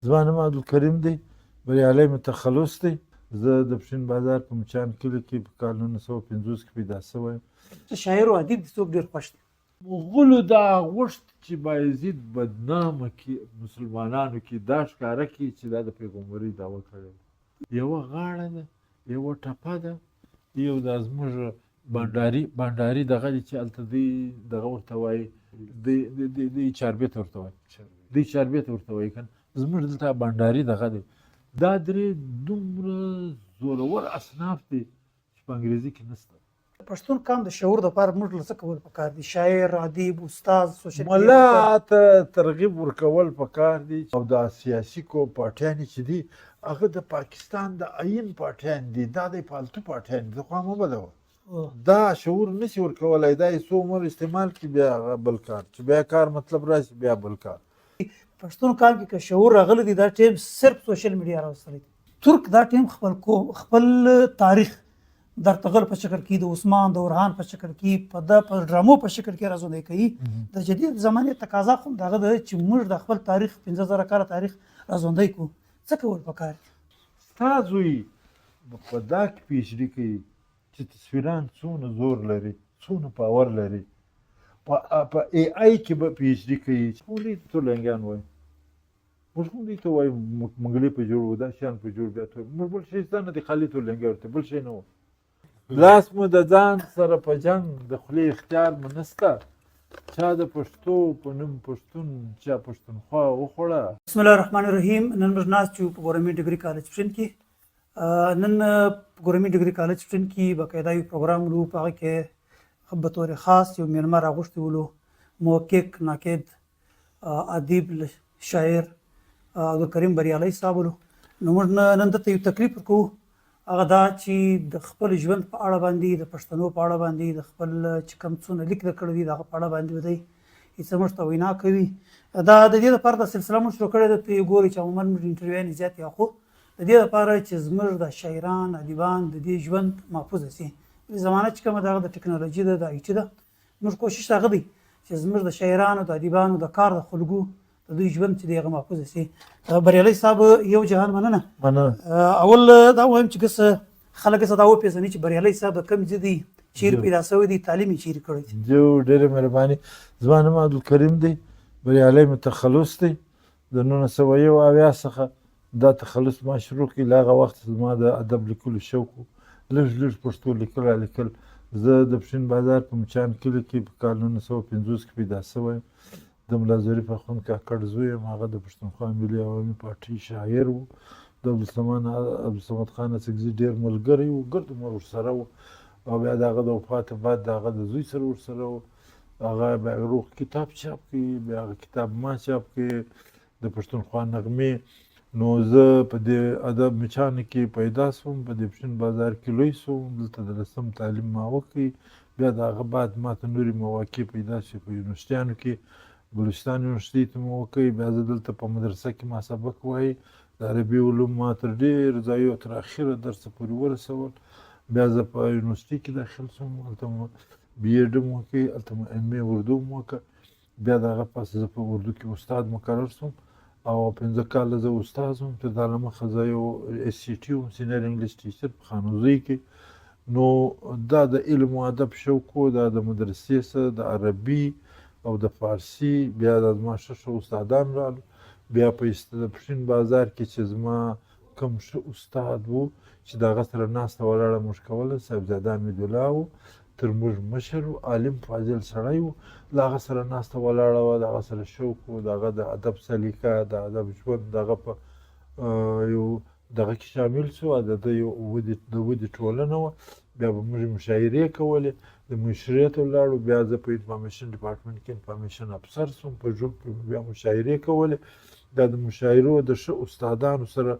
زما نوم عبدالکریم دی، بریالی متخلص دی. زه د پښین بازار په مچان کلي کې په کال 1950 کې پیدا شوی یم. شاعر او ادیب دې څوک ډېر خوښ دی؟ مغولو دا غوښت چې بایزید بدنامه کې مسلمانانو کې دا ښکاره کړي چې دا د پیغمبرۍ دعوه کړې ده. یوه غاړه ده، یوه ټپه ده، یو دا زموږ بانډاري دغه دی چې هلته دوی دغه ورته وایي دوی چاربیت ورته وایي، دوی چاربیت ورته وایي که نه، زموږ دلته بانډاري دغه دی. دا درې دومره زورور اصناف دي چې په انګریزي کې نشته. پښتون قام د شعور دپاره موږ له څه کول پکار دي؟ شاعر، ادیب، استاد، سوشل ملا ته ترغیب ورکول پکار دي. او دا سیاسي کو پارټیانې چې دي هغه د پاکستان د آیین پارټیان دي، دا د پالتو پارټیان دي. خوا مه بدوه، دا شعور نشي ورکولی. دا یې څو عمر استعمال کړي بیا هغه بل کار، چې بیا کار مطلب راشي بیا بل کار. پښتون قام کې که شعور راغلی دی دا ټیم صرف سوشل میډیا راوستلی دی. ترک دا ټیم خپل تاریخ د ارطغرل په شکل کې، د عثمان د اورهان په شکل کې، په ډرامو په شکل کې راژوندی کوي. د جدید زمانې تقاضا خو دغه ده چې موږ د خپل تاریخ 15,000 کاله تاریخ راژوندی کړو. څه کول پکار دي؟ ستا زوی په دا کې پی ایچ ډي کوي چې تصویران څونه زور لري، څونه پاور لري. په ای آی کې به پی ایچ ډي کوي. موږ دوی ته تورلنګیان وایو، موږ هم دوی ته وایو منګلي په جوړ و، دا شیان په جوړ. بیا موږ بل شی شته نه دی، خالي تورلنګي ورته بل شی نه و. لاس مو د ځان سره په جنګ، د خولې اختیار مو نسته. چا د پښتو په نوم پښتون، چا پښتونخوا وخوړه. بسم الله الرحمن الرحیم. نن موږ ناست یو په ګورنمنټ ډګري کالج پښین کې. نن په ګورنمنټ ډګري کالج پښین کې باقاعده یو پروګرام لرو، په هغه کې په طور خاص یو میلمه راغوښتي ولو، محقق، ناقد، ادیب، شاعر عبدالکریم بریالی صاحب ولو. نو موږ نن دلته یو تکلیف وکړو، هغه دا چې د خپل ژوند په اړه باندې، د پښتنو په اړه باندې، د خپل چې کوم څونه لیک کړی دی دغه په اړه باندې به دی څه موږ ته وینا کوي. دا د دې لپاره دا سلسله موږ شروع کړې ده. ته یې ګورې چې عموماً موږ انټرویویانې زیات یا خو د دې لپاره چې زموږ د شاعران، ادیبان د دې ژوند محفوظه سي. زمانه چې کومه دغه د ټکنالوژي ده، د آی ټي ده، موږ کوشش هغه دی چې زموږ د شاعرانو، د ادیبانو د کار د خلکو د دوی ژوند چې دی هغه محفوظه سي. بریالی صاحب یو جهان مننه. اول دا وایم چې ګس خلک څه دا وپېژني چې بریالی صاحب د کوم ځای دی، چیرې پیدا شوی دی، تعلیم یې چیرې کړی دی؟ جو ډېره مهرباني. زما نوم عبدالکریم دی، بریالی متخلص دی. د 1971 څخه دا تخلص ما شروع کړي. له هغه وخت زما د ادب لیکلو شوق و، لږ پښتو لیکل رالیکل. زه د پښین بازار په مچان کلي کې په کال 1950 کې پیدا شوی یم. د ملا ظریف اخوند کاکړ زوی یم. هغه د پښتونخوا ملي عوامي پارټۍ شاعر و. د عبدالصمد خان اڅکزي ډېر ملګری و، ګرد عمر ورسره و. او بیا د هغه د وفاته بعد د هغه د زوی سره ورسره و. هغه بیا روغ کتاب چاپ کړي، بیا هغه کتاب ما چاپ کړي، د پښتونخوا نغمې. نو زه په دې ادب مچانو کې پیدا شوم، په دې پښین بازار کې لوی شوم. دلته د رسم تعلیم ما وکړي. بیا د هغه بعد ما ته نورې مواقع پیدا شي په یونیورسټیانو کې. بلوچستان یونیورسټۍ ته مو وکړي. بیا زه دلته په مدرسه کې ما سبق وایي. د عربي علوم ما تر ډېر ځایو تر اخره درسه پورې ورسول. بیا زه په یونیورسټۍ کې داخل شوم، هلته مو بي ایډ هم وکړي، هلته مو ایم اے اردو هم وکړه. بیا د هغه پس زه په اردو کې استاد مقرر شوم او 15 کاله زه استاد وم. تر دا له مخه زه یو اس سی ټي وم، سینیر انګلیش ټیچر په خانوزۍ کې. نو دا د علم و ادب شوق و، دا د مدرسې سره د عربي او د فارسي. بیا د زما ښه استادان رالو. بیا په پښین بازار کې چې زما کوم ښه استاد و چې د هغه سره ناسته ولاړه موږ کوله، صاحبزاده حمیدالله و، تر موږ مشر و، عالم فاضل سړی و. له هغه سره ناسته ولاړه وه، د هغه سره شوق و، د هغه د ادب سلیقه، د ادب ژوند د هغه په یو دغه کې شامل شو. د ده یو د ودې ټولنه وه. بیا به موږ مشاعرې کولې، د مشرۍ ته ولاړو. بیا زه په انفارمیشن ډپارټمنټ کې انفارمیشن افسر شوم، په ژوب کې بیا مشاعرې کولې. دا د مشاعرو د ښه استادانو سره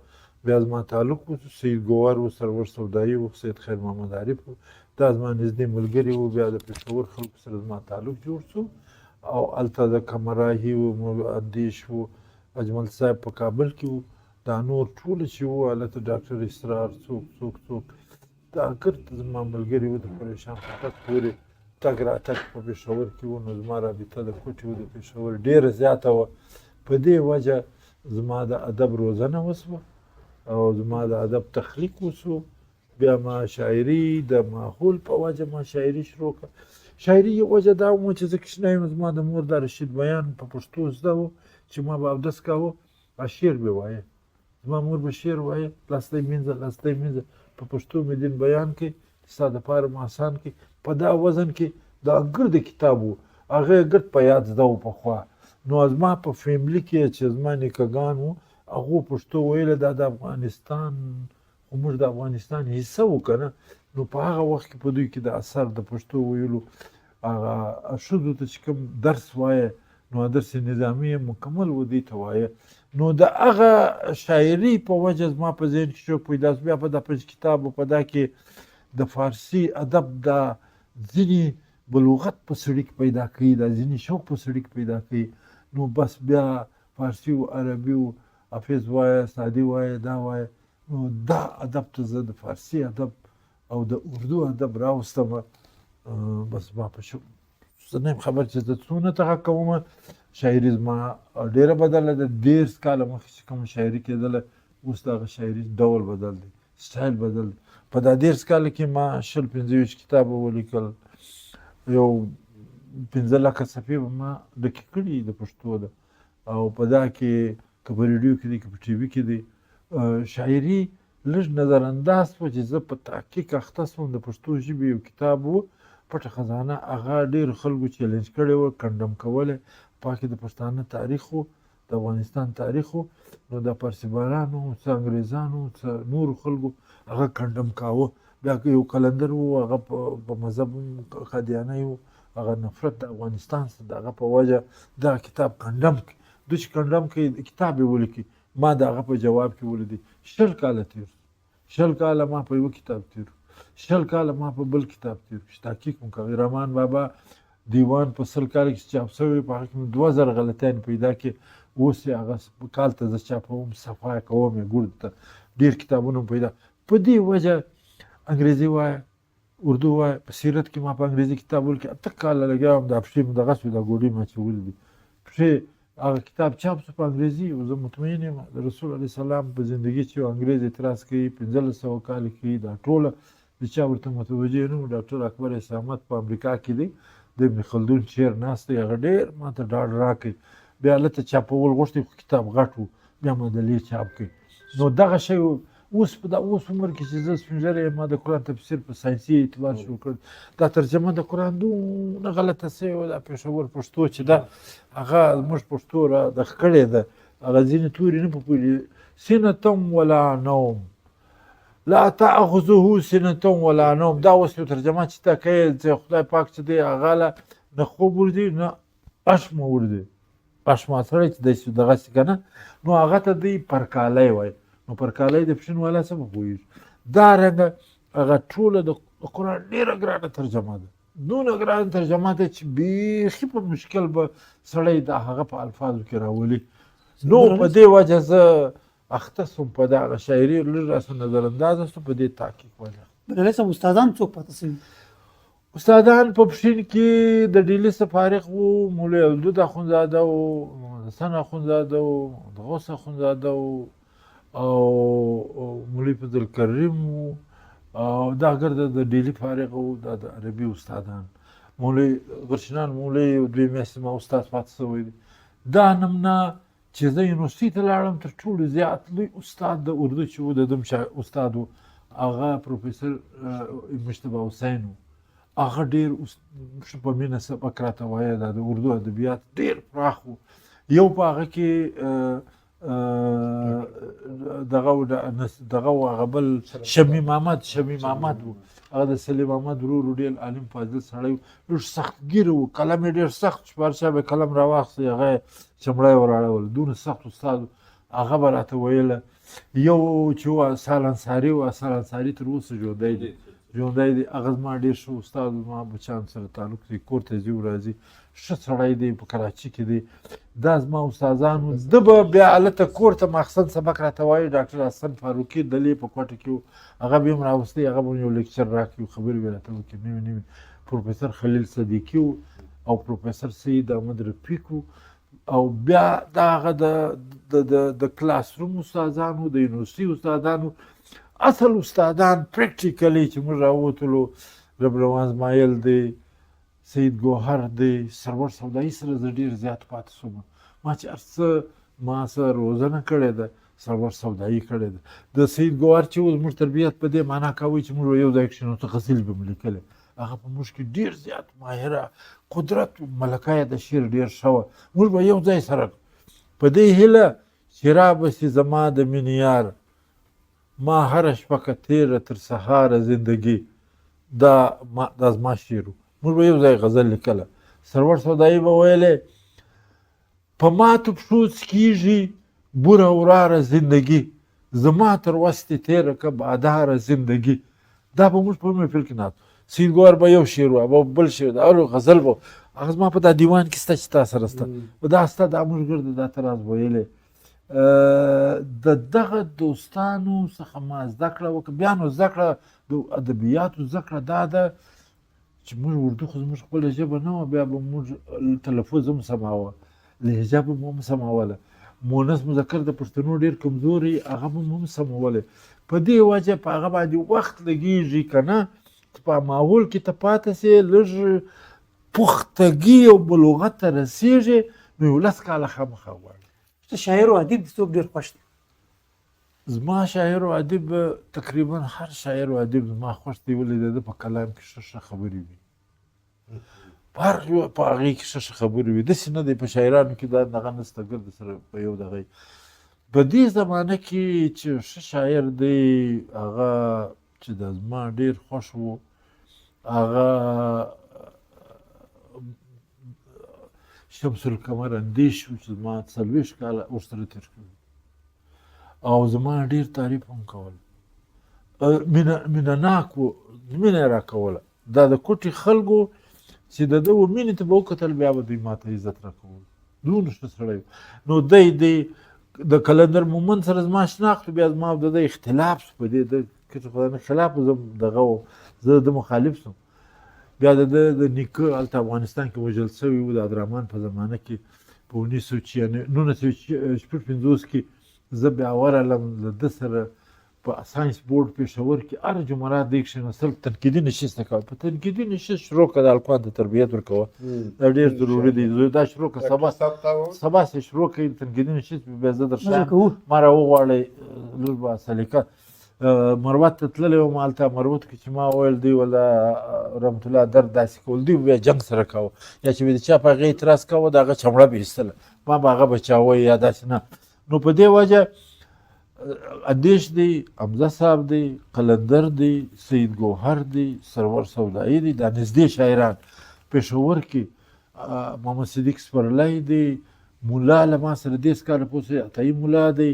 بیا زما تعلق و. سید ګوهر و، سرور سودایي و، سید خیر محمد عارف و، دا زما نږدې ملګري و. بیا د پېښور خلکو سره زما تعلق جوړ شو. او هلته د قمراهي و، اندیش و، اجمل صاحب په کابل کې و. دا نور ټوله چې و هلته ډاکټر اسرار څوک دا ګرد زما ملګري و. د پریشان خټک پورې تګ راتګ په پېښور کې و. نو زما رابطه د کوټې و د پېښور ډېره زیاته وه. په دې وجه زما د ادب روزنه وسوه او زما د ادب تخلیق وسو. بیا ما شاعري د ماحول په وجه ما شاعري شروع کړه. شاعري یو وجه دا وه چې زه کوچنی یم، زما د مور دا رشید بیان په پښتو زده و چې ما به اودس کاوه شعر به وایه. زما مور به شعر وایه، لاستی مینځه لاستی مینځه په پښتو مې دین بیان کړي ستا دپاره مو اسان کړي. په دا وزن کې دا ګرد کتاب و، هغه یې ګرد په یاد زده و پخوا. نو زما په فیملي کې چې زما نیکهګان وو هغو پښتو ویله، دا د افغانستان خو موږ د افغانستان حصه وو که نه. نو په هغه وخت کې په دوی کې د اثر د پښتو ویلو هغه ښځو ته چې کوم درس وایه نو درس نظامي مکمل و دوی ته وایه. نو د هغه شاعري په وجه زما په ذهن کې شوق پیدا شو. بیا په دا پنځ کتاب و په دا کې د فارسي ادب دا ځینې بلوغت په سړي کې پیدا کوي، دا ځینې شوق په سړي کې پیدا کوي. نو بس بیا فارسي و عربي و حافظ وایه سعدي وایه دا وایه. نو دا ادب ته زه د فارسي ادب او د اردو ادب راوستم. بس ما په شو زه نه یم خبر چې زه څونه دغه کومه. شاعري زما ډېره بدله ده. 10 کاله مخکې چې کومه شاعري کېدله اوس د هغه شاعري ډول بدل دی، سټایل بدل دی. په دا 10 کاله کې ما 25 کتابه ولیکل، یو 15 لکه صفحې به ما ډکې کړي د پښتو ده. او په دا کې که په ریډیو کې دی که په ټي وي کې دی شاعري لږ نظر انداز شوه چې زه په تحقیق اخته شوم. د پښتو ژبې یو کتاب و پټه خزانه، هغه ډېرو خلکو چیلنج کړی و، کنډم کولی. په کې د پښتانه تاریخ و، د افغانستان تاریخ و. نو د پارسیبانانو څه انګریزانو څه نورو خلکو هغه کنډم کاوه. بیا یو قلندر و هغه په مذهب قادیانی و، هغه نفرت د افغانستان څخه د هغه په وجه دغه کتاب کنډم کړي. دوی چې کنډم کوي کتاب یې ولیکي، ما د هغه په جواب کې ولیدي. 20 کاله تېر 20 کاله ما په یوه کتاب تېر 20 کاله ما په بل کتاب تېر چې تحقیق مو کوي. رحمان بابا دیوان په 100 کاله کې چاپ شوی، په هغه کې مې 2000 غلطیانې پیدا کړې. اوس یې هغه کال ته زه چاپوم، صفا کوم یې ګورد ته ډېر کتابونه پیدا. په دې وجه انګریزي وایه اردو وایه. په سیرت کې ما په انګریزي کتاب ولیکي 8 کاله لګیا وم. دا پښې مې دغه شوې، دا ګوډې مې اچولې دي پښې. هغه کتاب چاپ شو په انګریزي او زه مطمئن یم د رسول علیه السلام په زندګي چې یو انګریز اعتراض کوي 1500 کاله کې دا ټوله د چا ورته متوجه نه و. ډاکټر اکبر اسامت په امریکا کې دی، د ابن خلدون شعر ناست دی، هغه ډېر ما ته ډاډ راکړي. بیا هلته چاپول غوښتي خو کتاب غټ و، بیا مدلې چاپ کړي. نو دغه شی اوس په دا اوس عمر کې چې زه سپین ږیری یم، ما د قرآن تفسیر په ساینسي اعتبار شروع کړ. دا ترجمه د قرآن دونه غلطه سوې وه، دا پېښور پښتو چې ده هغه زموږ پښتو را دغه کړې ده. هغه ځینې توري نه په پوهېږي. سینتم ولا نوم لا تأخذه سنة ولا نوم. دا اوس یو ترجمه چې ته کوې چې خدای پاک چې دی هغه له نه خوب ورځي نه اشمه ورځي. اشمه سړی چې دی دغسې که نه، نو هغه ته دوی پرکالی وایي. نو پرکالی د پښین والا څه به پوهېږي. دارنګه هغه ټوله د قرآن ډېره ګرانه ترجمه ده، دونه ګرانه ترجمه ده چې بیخي په مشکل به سړی د هغه په الفاظو کې راولي. نو په دې وجه زه اخته سوم په دغه شاعري، لږ راسه نظر اندازه سو په دې تحقیق وجه. بریالي صاحب استادان څوک پاتې شوي؟ استادان په پښین کې د ډیلي څخه فارغ وو. مولوي عبدالودود اخندزاده و، محمد حسن اخندزاده و، محمد غوث اخندزاده و، او مولوي فضل کریم و، او دا ګرده د ډیلي فارغ و، دا د عربي استادان. مولوي غرشنان مولوي 2 میاشتې ما استاد پاتې شوی دی. دا نمونه چې زه یونیورسټۍ ته لاړم تر ټولو زیات لوی استاد د اردو چې و د دم استاد و هغه پروفیسر مجتبی حسین و. هغه ډېر ښه په مینه سبق راته وایه. دا د اردو ادبیات ډېر پراخ و. یو په هغه کې دغه و هغه بل شمیم احمد و. هغه د سلیم احمد ورور ډېر عالم فاضل سړی و، لږ سختګیره و، قلم یې ډېر سخت چې په هر چا به قلم راواخیستی هغه یې چمړی ور اړول. دونه سخت استاد و. هغه به راته ویله. یو چې و اصال انصاري و، اصال انصاري تر اوسه ژوندی دی. هغه زما ډېر ښه استاد و. زما بچیانو سره تعلق دی، کور ته ځي راځي، ښه سړی دی، په کراچي کې دی. دا زما استادان و. ده به بیا هلته کور ته ماخستن سبق راته وایي. ډاکټر حسن فاروقي دلې په کوټه کې و، هغه به یې هم راوستی، هغه به یو لیکچر راکړي، خبرې به یې راته وکړي نوي نوي. پروفیسر خلیل صدیقي و او پروفیسر سید احمد رفیق و. او بیا دا هغه د کلاس روم استادانو د یونیورسټي استادانو اصل استادان پریکټیکلی چې موږ راووتلو رب روان اسماعیل دی سید ګوهر دی سرور سودایي سره زه ډېر زیات پاتې شوم ما چې هر څه ما سره روزنه کړې ده سرور سودایي کړې ده د سید ګوهر چې اوس موږ تربیت په دې معنا کوي چې موږ یو ځای کښېنو څه قصیل به مو لیکلی هغه په موږ کې ډېر زیات ماهره قدرت ملکه یې د شعر ډېر ښه وه موږ به یو ځای سره په دې هیله چې رابسي زما د مینې یار ما هره شپه که تېره تر سهاره زندګي دا زما شعر و موږ به یو ځای غزل لیکله سرور سودایي به ویلی په ماتو پښو څکېږي بوره وراره زندګي زما تر وستې تېره که باداره زندګي دا به موږ په محفل کې ناست سید ګوهر به یو شعر وه بل شعر او غزل به هغه زما په دا دیوان کې شته چې تا سره شته دا ستا دا موږ ګرده دا ته راز ویلی د دغه دوستانو څخه ما زده کړه وکړه بیا نو زده کړه د ادبیاتو زده کړه دا ده چې موږ اردو خو زموږ خپله ژبه نه وه بیا به موږ تلفظ هم سماوه لهجه به مو هم سموله مونث مذکر د پښتنو ډېر کمزوري هغه به مو هم سمولی په دې وجه په هغه باندې وخت لګېږي که نه په ماحول کې ته پاتې سې لږ پختګي او بلوغت ته رسېږي نو 11 کاله خامخا غواړي شاعر او ادیب څوک ډېر خوښ دی زما شاعر او ادیب تقریبا هر شاعر او ادیب زما خوښ دی ولې د ده په کلام کې ښه خبرې وي په هر یو په هغې کې ښه خبرې وي داسې نه دی په شاعرانو کې دا دغه نسته ګرد سره په یو دغه په دې زمانه کې چې ښه شاعر دی هغه چې د زما ډېر خوښ و هغه شمس القمر اندیش و چې زما 40 کاله ورسره تېر کړي او زما ډېر تعریف هم کول مینه ناک و مینه یې راکوله دا د کوټې خلکو چې د ده و مینې ته به وکتل بیا به دوی ما ته عزت راکول دونه ښه سړی نو دی د کلندر مومند سره زما شناخت بیا زما او د ده اختلاف شو په دې که خدای نه خلاف زه دغه زه د مخالف شوم بیا د نیکه هلته افغانستان کې وژل شوي و د عبدالرحمن په زمانه کې په 1956 کې زه بیا ورغلم له ده سره په ساینس بورډ پېښور کې هر جمعرات دی کښېناستل تنقیدي نشست نه کوه په تنقیدي نشست شروع کړه د هلکانو ته تربیت ورکوه دا ډېر ضروري دی دا شروع کړه سبا چې شروع کړئ تنقیدي نشست بیا زه در شایم ما راوغواړئ لږ به سلیقه مروت ته تللی وم هلته مروت کې چې ما ویل دوی ولا رحمت الله درد داسې کول دوی بیا جنګ سره کوه یا چې به د چا په هغې اعتراض کوه د هغه چمړه به ایستله ما به هغه بچاوه یا داسې نه نو په دې وجه اندیش دی حمزه صاحب دی قلندر دی سید ګوهر دی سرور سودایي دی دا نږدې شاعران پېښور کې محمد صدیق سپرلی دی ملا له ما سره 10 کاله پوسې عطایي ملا دی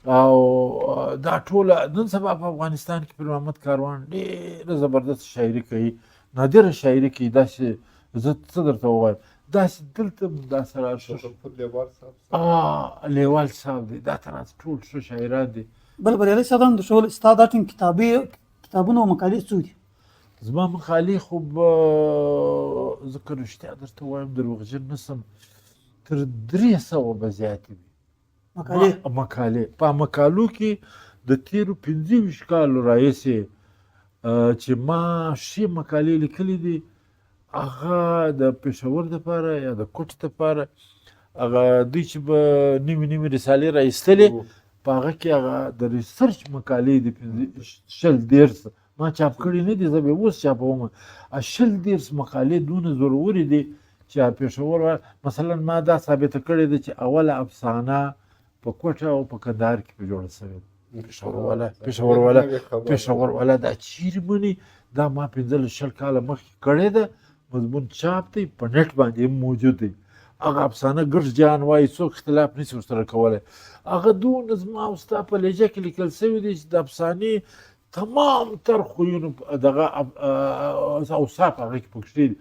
او دا ټوله نن سبا په افغانستان کې پیر محمد کاروان ډېره زبردست شاعري کوي نادره شاعري کوي داسې زه څه درته ووایم داسې دلته دا سره لیوال صاحب دی دا تر ټول ښه شاعران دي بل بریالي صاحبان د شغل ستا دا ټیم کتابونه او مقالې څو دي زما مقالې خو زه که رښتیا درته وایم دروغجن نه شم تر 300 به زیاتې وي مقالې په مقالو کې د تېرو 25 کالو راهیسې چې ما ښې مقالې لیکلي دي هغه د پېښور دپاره یا د کوټ دپاره هغه دوی چې به نوي رسالې را ایستلې په هغه کې هغه د ریسرچ مقالې دي 100 ما چاپ کړي نه دي زه به اوس چاپوم 100 مقالې دونه ضروري دي چې پېښور مثلا ما دا ثابته کړې ده چې اوله افسانه په کوټه او په کندهار کې جوړه شوې پېښور والا دا چیرې مني دا ما 15 کاله مخکې کړې ده مضمون چاپ دی په نټ باندې موجود دی هغه افسانه ګرج جان وایي څوک اختلاف نشي ورسره کولی هغه دونه زما او ستا په لهجه کې لیکل شوي دي چې د افسانې تمام تر خویونو دغه اوصاف هغه کې پکښې دي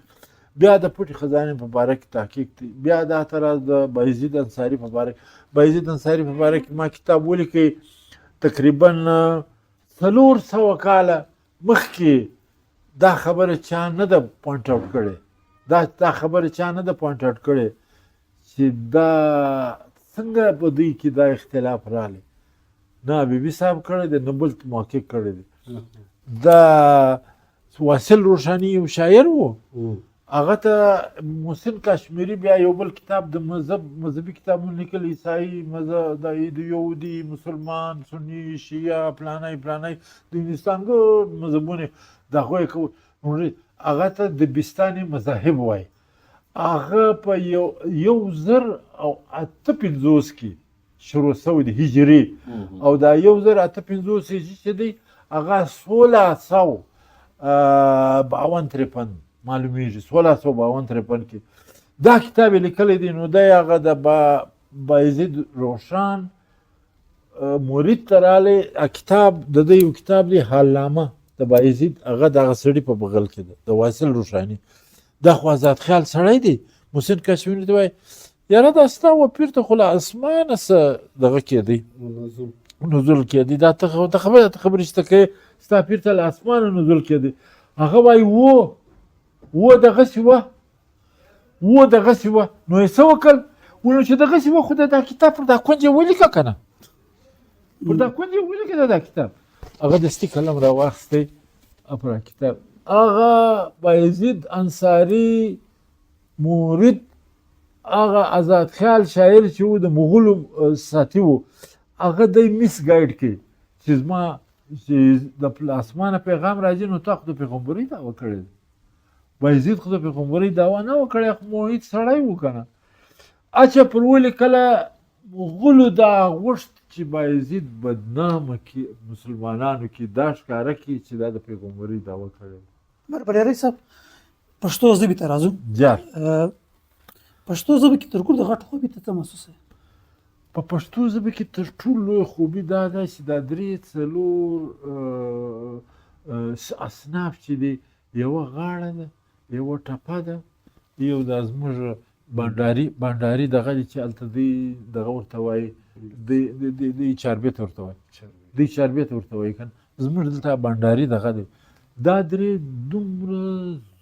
بیا د پټې خزانې په باره کې تحقیق دی بیا دا اعتراض د بایزید انصاري په باره کې ما کتاب ولیکئ تقریبا 400 کاله مخکې دا خبره چا نه ده پوینټ آوټ کړې دا خبره چا نه ده پوینټ آوټ کړې چې دا څنګه په دوی کې دا اختلاف رالی، نه بیبي صاحب کړی دی نه بل محقق کړی دی. دا واصل روښاني یو شاعر و، هغه ته محسن کاشمیري بیا یو بل کتاب د مذهبي کتابونه لیکل، عیسائی مذهب، د یهودي، مسلمان، سني، شیعه، پلانی د هندوستان ګڼ مذهبونه د هغوی هغه ته د بستاني مذاهب وایي. هغه په 1058 کې شروع شوی د هجري، او دا 1058 چې دی هغه 1652 معلومیږي، 1652 کې دا کتاب یې لیکلی دی. نو دی هغه د بایزید روښان مرید ته رالی، کتاب د ده یو کتاب دی حالنامه د بایزید، هغه دغه سړي په بغل کې ده، د واصل روښاني. دا خو آزاد خیال سړی دی. محسن کاشمیري ته وایي یاره دا ستا وپیر ته خو له اسمانه څه دغه کېدی، نزول کېدی، دا ته خبرې چې ته کوې ستا پیر ته له اسمانه نزول کېدی. هغه وایي و دغسې وه، نو یې څه وکړل؟ نو چې دغسې وه خو دا کتاب پر دا کونج یې ولیکه که نه، پر دا کونج یې ولیکه دا کتاب. هغه دستي قلم را واخیستی پر کتاب. هغه بایزید انصاري مرید، هغه آزاد خیال شاعر چې و د مغولو ساتي و، هغه دی میس ګایډ کې چې زما چې د اسمانه پیغام راځي نو تا خو د پیغمبرۍ دعوه کړې ده. بایزید خو د پیغمبرۍ دعوه نه وکړې، خو موحد سړی و که نه. اچه پر ولې کله مغولو دا غوښت چې بایزید بدنامه کړي، مسلمانانو کې دا ښکاره کړي چې دا د پیغمبرۍ دعوه کړې ده. بربریاري صاحب پښتو ژبې ته راځو. جار پښتو ژبه کې تر ټولو غټ خوبي ته څه محسوسه؟ په پښتو ژبه کې تر ټولو لویه خوبي دا ده چې دا 3-4 اصناف چې دی، یوه غاړه ده، یوه ټپه ده، یو دا زموږ بانډاري دغه دی چې هلته دی دغه ورته وایي، دی چاربیت ورته وایي، دی چاربیت ورته وایي که نه، زموږ دلته بانډاري دغه دی. دا 3 دومره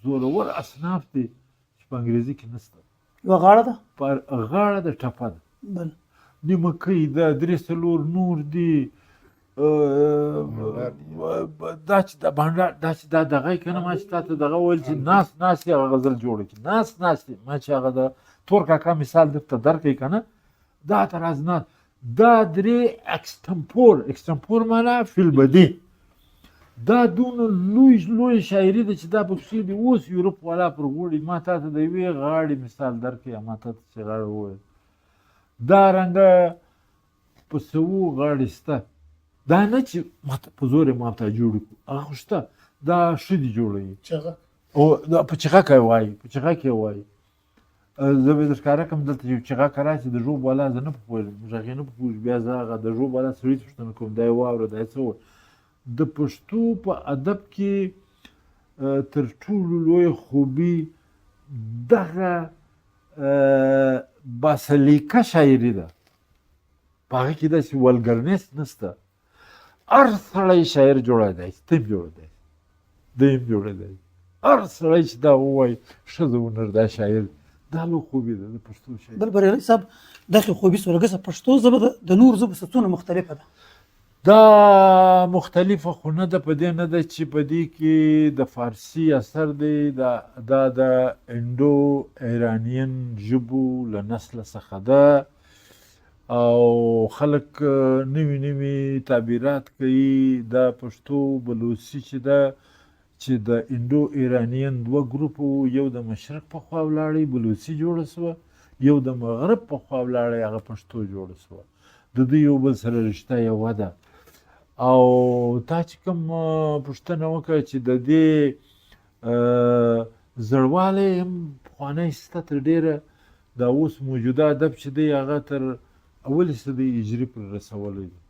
زورور اصناف دی چې په انګریزي کې نشته. یوه غاړه ده، غاړه د ټپه ده، بل نیمکۍ ده، 3-4 نور دي. دا چې دا بانډار دا چې دا دغه یې که نه، ما چې تا ته دغه ویل چې ناست یې هغه غزل جوړه کړي، ناست یې، ما چې هغه د تور کاکا مثال درته درکوي که نه، دا ته راز دا 3 اکسټمپور معنا فی البدیع. دا دونه لوی شاعري ده چې دا پکښې دي. اوس یورپ والا پر غوړي، ما تا ته د یوې غاړې مثال درکوي، ما تا ته چې غاړه وویل. دا رنګه په 100 غاړې شته، دا نه چې په زور یې ماته جوړ کړو، هغه خو شته. دا ښځې جوړوي، په چغک یې وایي، په چغک یې وایي. زه به در ښکاره کړم دلته یو چغک راشي د ژوب والا، زه نه په پوهېږم، غږ یې نه په پوهېږم، بیا زه هغه د ژوب والا سړي پوښتنه کوم دا یې واوره دا یې څه وایي. د پښتو په ادب کې تر ټولو لویه خوبي دغه باسلیقه شاعري ده. په هغه کې داسې ولګرنس نشته. هر سړی شاعر جوړېدی شي، ته هم جوړېدی شي، دی هم جوړېدی شي. هر سړی چې دا ووایي ښځه ونر دا شاعر، دا لوی خوبي ده د پښتو شاعري. بل بریالي صاحب دغې خوبي سولګسه پښتو ژبه د نور ژبو څخه څونه مختلفه ده؟ دا مختلفه خو نه ده، په دې نه ده چې په دې کې د فارسي اثر دی، دا د انډو ایرانین ژبو له نسله څخه ده، او خلک نوي تعبیرات کوي. دا پښتو بلوچي چې ده، چې د انډو ایرانین 2 ګروپو، یو د مشرق په خوا ولاړی بلوچي جوړه سوه، یو د مغرب په خوا ولاړی هغه پښتو جوړه سوه. د دوی یو بل سره رشته یوه ده. او تا چې کوم پوښتنه وکړه چې د دې زړوالی هم پخوانی شته تر ډېره، دا اوس موجوده ادب چې دی هغه تر اولې صدۍ هجري پورې رسولی دی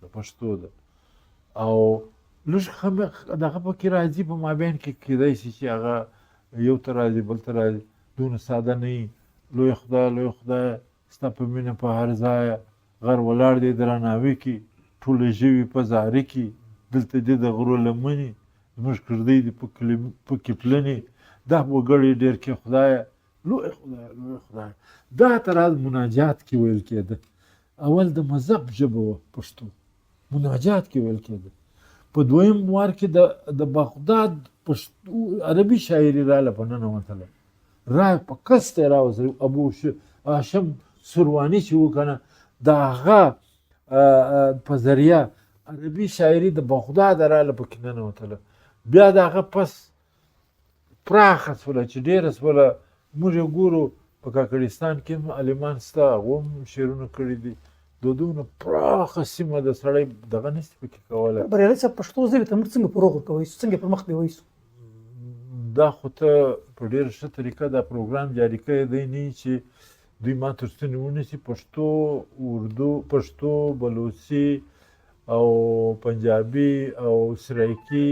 د پښتو ده. او لږ دغه پکې راځي په مابین کې، کیدای شي چې هغه یو ته راځي بل ته راځي، دونه ساده نه وي. لوی خدای ستا په مینه په هر ځایه، غر ولاړ دی درناوي کې، ټوله ژوي په زاري کې، دلته دې د غرو لمنې، زموږ کردۍ دې پکې پلنې، دا وګړی ډېر کې خدایه، لوی خدای دا تر از مناجات کې ویل کېده. اول د مذهب ژبه وه پښتو، مناجات کې ویل کېده. په دویم وار کې د بغداد پښتو عربي شاعري راله په ننوتله، را په کسته یې راوځي. ابو هاشم سرواني چې و که نه د هغه په ذریعه عربي شاعري د بغداد راله پکې ننوتله. بیا د هغه پس پراخه شوله چې ډېره شوله. موږ یې ګورو په کاکړستان کې هم عالمان شته، هغو هم شعرونه کړي دي. دونه پراخه سیمه د سړی دغه نشي پکې کولی. بریالي صاحب پښتو ژبې ته موږ څنګه پروغ ورکوی شو، څنګه پر مخ بیوی شو؟ دا خو ته په ډېره ښه طریقه دا پروګرام جاري کړی دی نه چې دوی ما تر ستوني ونیسي. پښتو، اردو، پښتو، بلوچي او پنجابي او سرایکي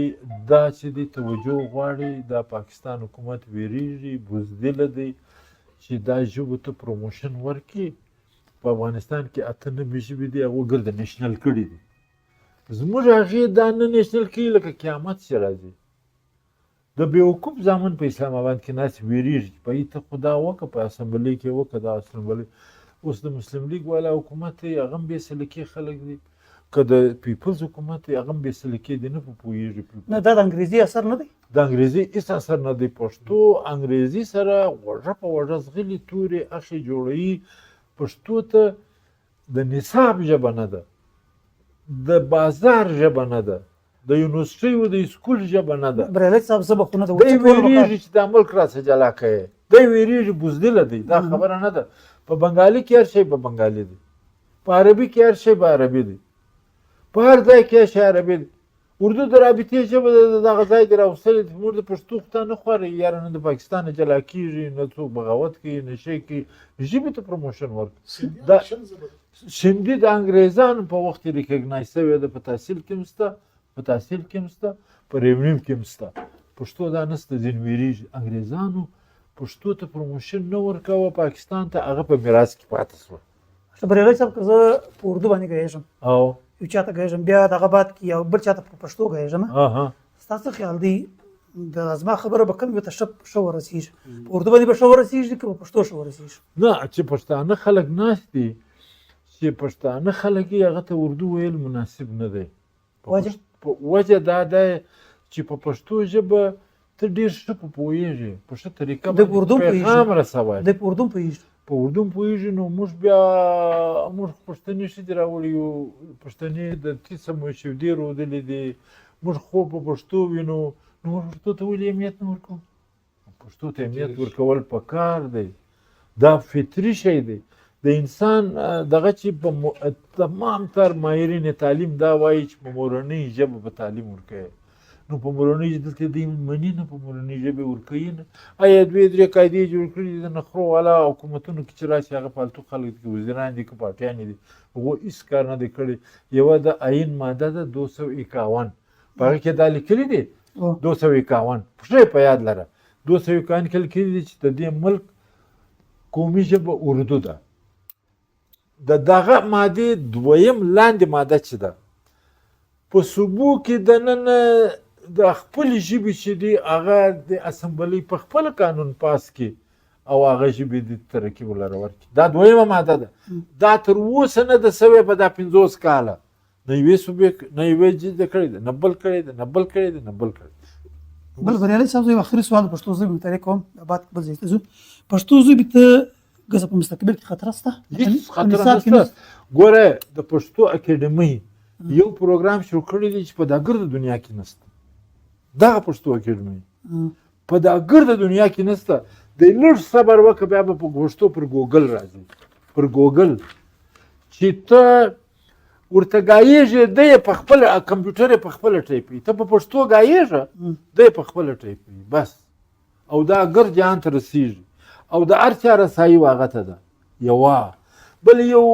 دا چې دی توجه غواړي. دا پاکستان حکومت ویریږي، بزدله دی چې دا ژبو ته پروموشن ورکړي. په افغانستان کې 98 ژبې دي، هغو ګرده نیشنل کړي دي. زموږ هغې دا نه نیشنل کوي لکه قیامت چې راځي. د بیوقوف زامن په اسلام آباد کې ناست ویریږي په ای ته خو دا وکړه، په اسمبلۍ کې وکړه دا اسمبلۍ. اوس د مسلم لیګ والا حکومت دی، هغه هم بې سلیقې خلک دي. که د پیپلز حکومت دی، هغه هم بې سلیقې دي، نه په پوهېږي. نه دا د انګریزي اثر نه دی؟ د انګریزي هېڅ اثر نه دی. پښتو انګریزي سره غوږه په غوږه زغلي، تورې اخې جوړوي. پښتو ته د نصاب ژبه نه ده، د بازار ژبه نه ده، د یونیورسټیو د اسکول ژبه نه ده. بریالي صاحب زه به خو نه ده دی ویریږي چې دا ملک راڅه جلا کوي. دی ویریږي بزدله دی. دا خبره نه ده. په بنګالي کې هر شی په بنګالي دی، په عربي کې هر شی په عربي دی، په هر ځای کې هر شی عربي دی. اردو د رابطې ژبه ده، دغه ځای دې راوستلې دي. موږ د پښتو خدای نه خواري یاره، نه د پاکستان نه جلا کېږي، نه څوک بغاوت کوي، نه شی کوي. ژبې ته پروموشن ورکړي. دا سندي د انګریزانو په وخت کې ریکګنایز شوې ده. په تحصیل کې هم شته، په تحصیل کې هم شته، په ریونیم کې هم شته. پښتو دا نشته، ځینې ویریږي. انګریزانو پښتو ته پروموشن نه ورکوه، پاکستان ته هغه په میراث کې پاتې شوه. بریالي صاحب که زه په اردو باندې ګیږم او یو چاته ګیږم، بیا دغه بعد کې یو بل چاته په پښتو ګیږم، ستاسو خیال دی د زما خبره به کوم یو ته ښه ورسېږي؟ په اردو باندې به ښه ورسېږي که په پښتو ښه ورسېږي؟ نه، چې پښتانه خلک ناست دي، چې پښتانه خلک یې هغه ته اردو ویل مناسب نه دی. وجه دا ده چې په پښتو ژبه ته ډېر ښه پوهېږي، په ښه طریقه پیغام رسوی. دی په اردو پوهېږي، په اردو پوهېږي. نو موږ بیا موږ پښتني ښځې راوړي یو، پښتني د تیڅه مو شودې رودلې دي. موږ خو په پښتو وینو، نو موږ پښتو ته ولې اهمیت نه ورکوو؟ پښتو ته اهمیت ورکول پکار دی. دا فطري شی دی. د انسان دغه چې په تمام تر ماهرین تعلیم دا وایي چې په مورنۍ ژبه به تعلیم ورکوي. نو په مورنۍ دلته دوی مني نه، په مورنۍ ژبې ورکوي نه. آیا دوی 3 قاعدې جوړ کړي دي د نخرو والا حکومتونو کې چې راشي هغه فالتو خلک دي، وزیران دي که پارټیانې دي، هغو هېڅ کار نه دی کړی. یوه د آیین ماده ده 251، په هغه کې دا لیکلي دي 251 پښې په یاد لره. 251 کې لیکلي دي چې د دې ملک قومي ژبه اردو ده. د دغه مادې دویم لاندې ماده چې ده په صوبو کې دننه د خپلې ژبې چې دی هغه د اسمبلۍ په خپل قانون پاس کړي او هغه ژبې د ترقي ولره ورکړي. دا دویمه ماده ده. دا تر اوسه نه ده سوې په دا 50 کاله. نه یوې صوبې نه یوې جده کړې ده، نه بل کړې ده، نه بل کړې ده، نه بل کړې ده. بل بریالي صاحب زه یو اخري سوال د پښتو ژبې متعلق کوم، بعد بل ځای ته ځو. پښتو ژبې ته ګزه په مستقبل کې خطر شته؟ هېڅ خطر نشته. ګوره د پښتو اکاډمۍ یو پروګرام شروع کړی دی چې په دا ګرده دنیا کې نشته. دغه پښتو اکاډمۍ په دا ګرده دنیا کې نشته. د لږ صبر وکړه، بیا به په پښتو پر ګوګل راځي، پر ګوګل چې ته ورته ګایېږې، دی یې په خپله کمپیوټر یې په خپله ټایپوي، ته په پښتو ګایېږه، دی یې په خپله ټایپوي بس. او دا ګرد جهان ته رسېږي او د هر چا رسایي هغه ته ده. یوه بل یو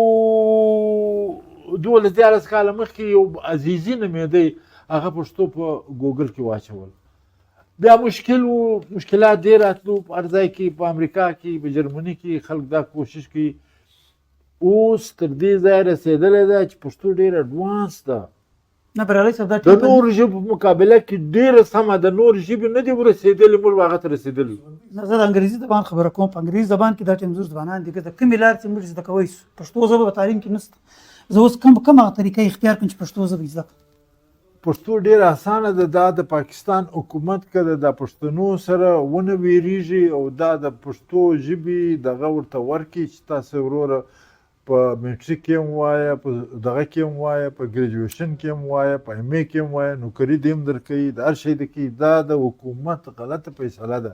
12 کاله مخکې یو عزیزي نومېدی، هغه پښتو په ګوګل کې واچول. بیا مشکل و، مشکلات ډېر راتلو په هر ځای کې، په امریکا کې، په جرمني کې خلک دا کوشش کوي. اوس تر دې ځایه رسېدلی ده چې پښتو ډېر اډوانس ده. نه بریالي صاحب دا د ټیک نورو ژبو په مقابله کې ډېره سمه د نورو ژبې نه دي ورسېدلې، موږ هغه ته رسېدلي. نه زه د انګریزي زبان خبره کوم. په انګریزي زبان کې دا ټیم زور ځوانان دي که د کومې لارې چې موږ زده کوی سو پښتو ژبه په تعلیم کې نشته. زه اوس کومه طریقه اختیار کړم چې پښتو ژبه زده کړم؟ پښتو ډېره اسانه ده. دا د پاکستان حکومت که د پښتنو سره ونه ویریږي او دا د پښتو ژبې دغه ورته ورکړي چې تاسو وروره په میټریک کې هم وایه، په دغه کې هم وایه، په ګریجویشن کې هم وایه، په ایم ای کې هم وایه، نوکري دې هم درکوي، د هر شی دې کوي. دا د حکومت غلطه فیصله ده.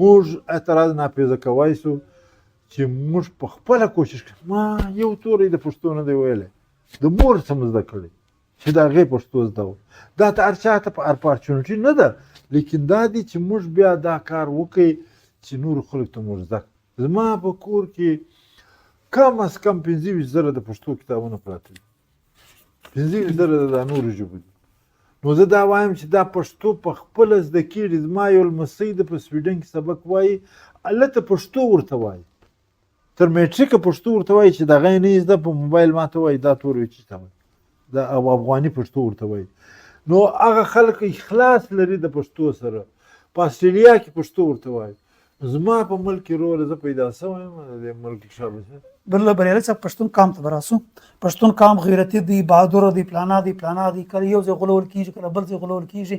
موږ اعتراض ناپیزه کوای سو چې موږ په خپله کوشش کوو. ما یو توری د پښتو نه دی ویلی، د مور څه مو زده کړی چې د هغې پښتو زده وو. دا ته هر چا ته په اپارچونټي نه ده، لیکن دا دی چې موږ بیا دا کار وکړئ چې نورو خلکو ته موږ زده کړو. زما په کور کې کم از کم 25,000 د پښتو کتابونه پراته دي. 25,000 د نورو ژبو دي. نو زه دا وایم چې دا پښتو په خپله زده کېږي. زما یو لمسی د په سویډن کې سبق وایي، هلته پښتو ورته وایي، تر میټریکه پښتو ورته وایي چې دغه یې نه زده په موبایل ماته وایي دا تور وایي چې ته وایي دا او افغاني پښتو ورته وایي. نو هغه خلک اخلاص لري د پښتو سره. په استرالیا کې پښتو ورته وایي. زما په ملک کې وروره زه پیدا شوی یم د دې ملک کې شابه بله بریالي صاحب پښتون قام ته به راسو. پښتون قام غیرتي دی، بهادره دی، پلانا دی پلانا دی، کله یو ځای غولول کېږي کله بل ځای غولول کېږي.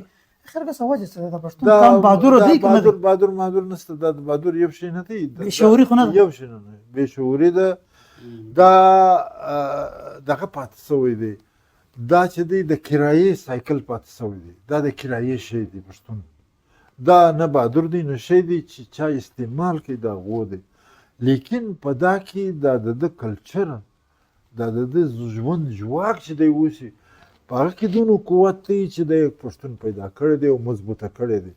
خیر که څه وجه څه ده د پښتون قام بهادره دی که نه دی؟ بهادر نشته. دا د بهادر یو شی نه دی، بېشعوري خو نه ده، یو شی نه دی، بېشعوري ده. دا دغه پاتې شوی دی، دا چې دی د کرایې سایکل پاتې شوی دی. دا د کرایې شی دی پښتون. دا نه بهادر دی نه شی دی چې چا استعمال کوي، دا غو دی. لیکن په دا کې دا د ده کلچر، دا د ده ژوند ژواک چې دی اوسي په هغه کې دونه قوت دی چې دی پښتون پیدا کړی دی او مضبوطه کړی دی.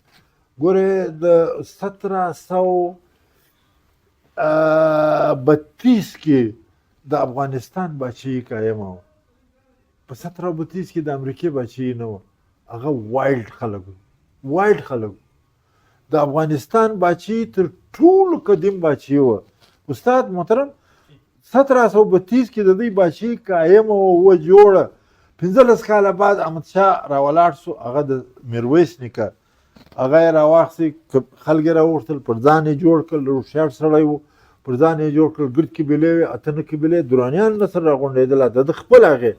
ګورې د 1732 کې د افغانستان باچایي قایمه وه. په 1732 کې د امریکې باچایي نه وه. هغه وایلډ خلک وو، وایلډ خلک. د افغانستان باچایي تر ټولو قدیم باچایي وه. استاد محترم 1732 کې د دوی باچایي قایمه وه جوړه. 15 کاله بعد احمدشاه راولاړ سو. هغه د میرویس نیکه هغه یې راواخیستې، خلک یې راوغوښتل، پر ځان یې جوړ کړل. هوښیار سړی و، پر ځان یې جوړ کړل. ګرد قبیلې وې، 8 قبیلې، درانیان نه سره راغونډېدل. د خپل هغې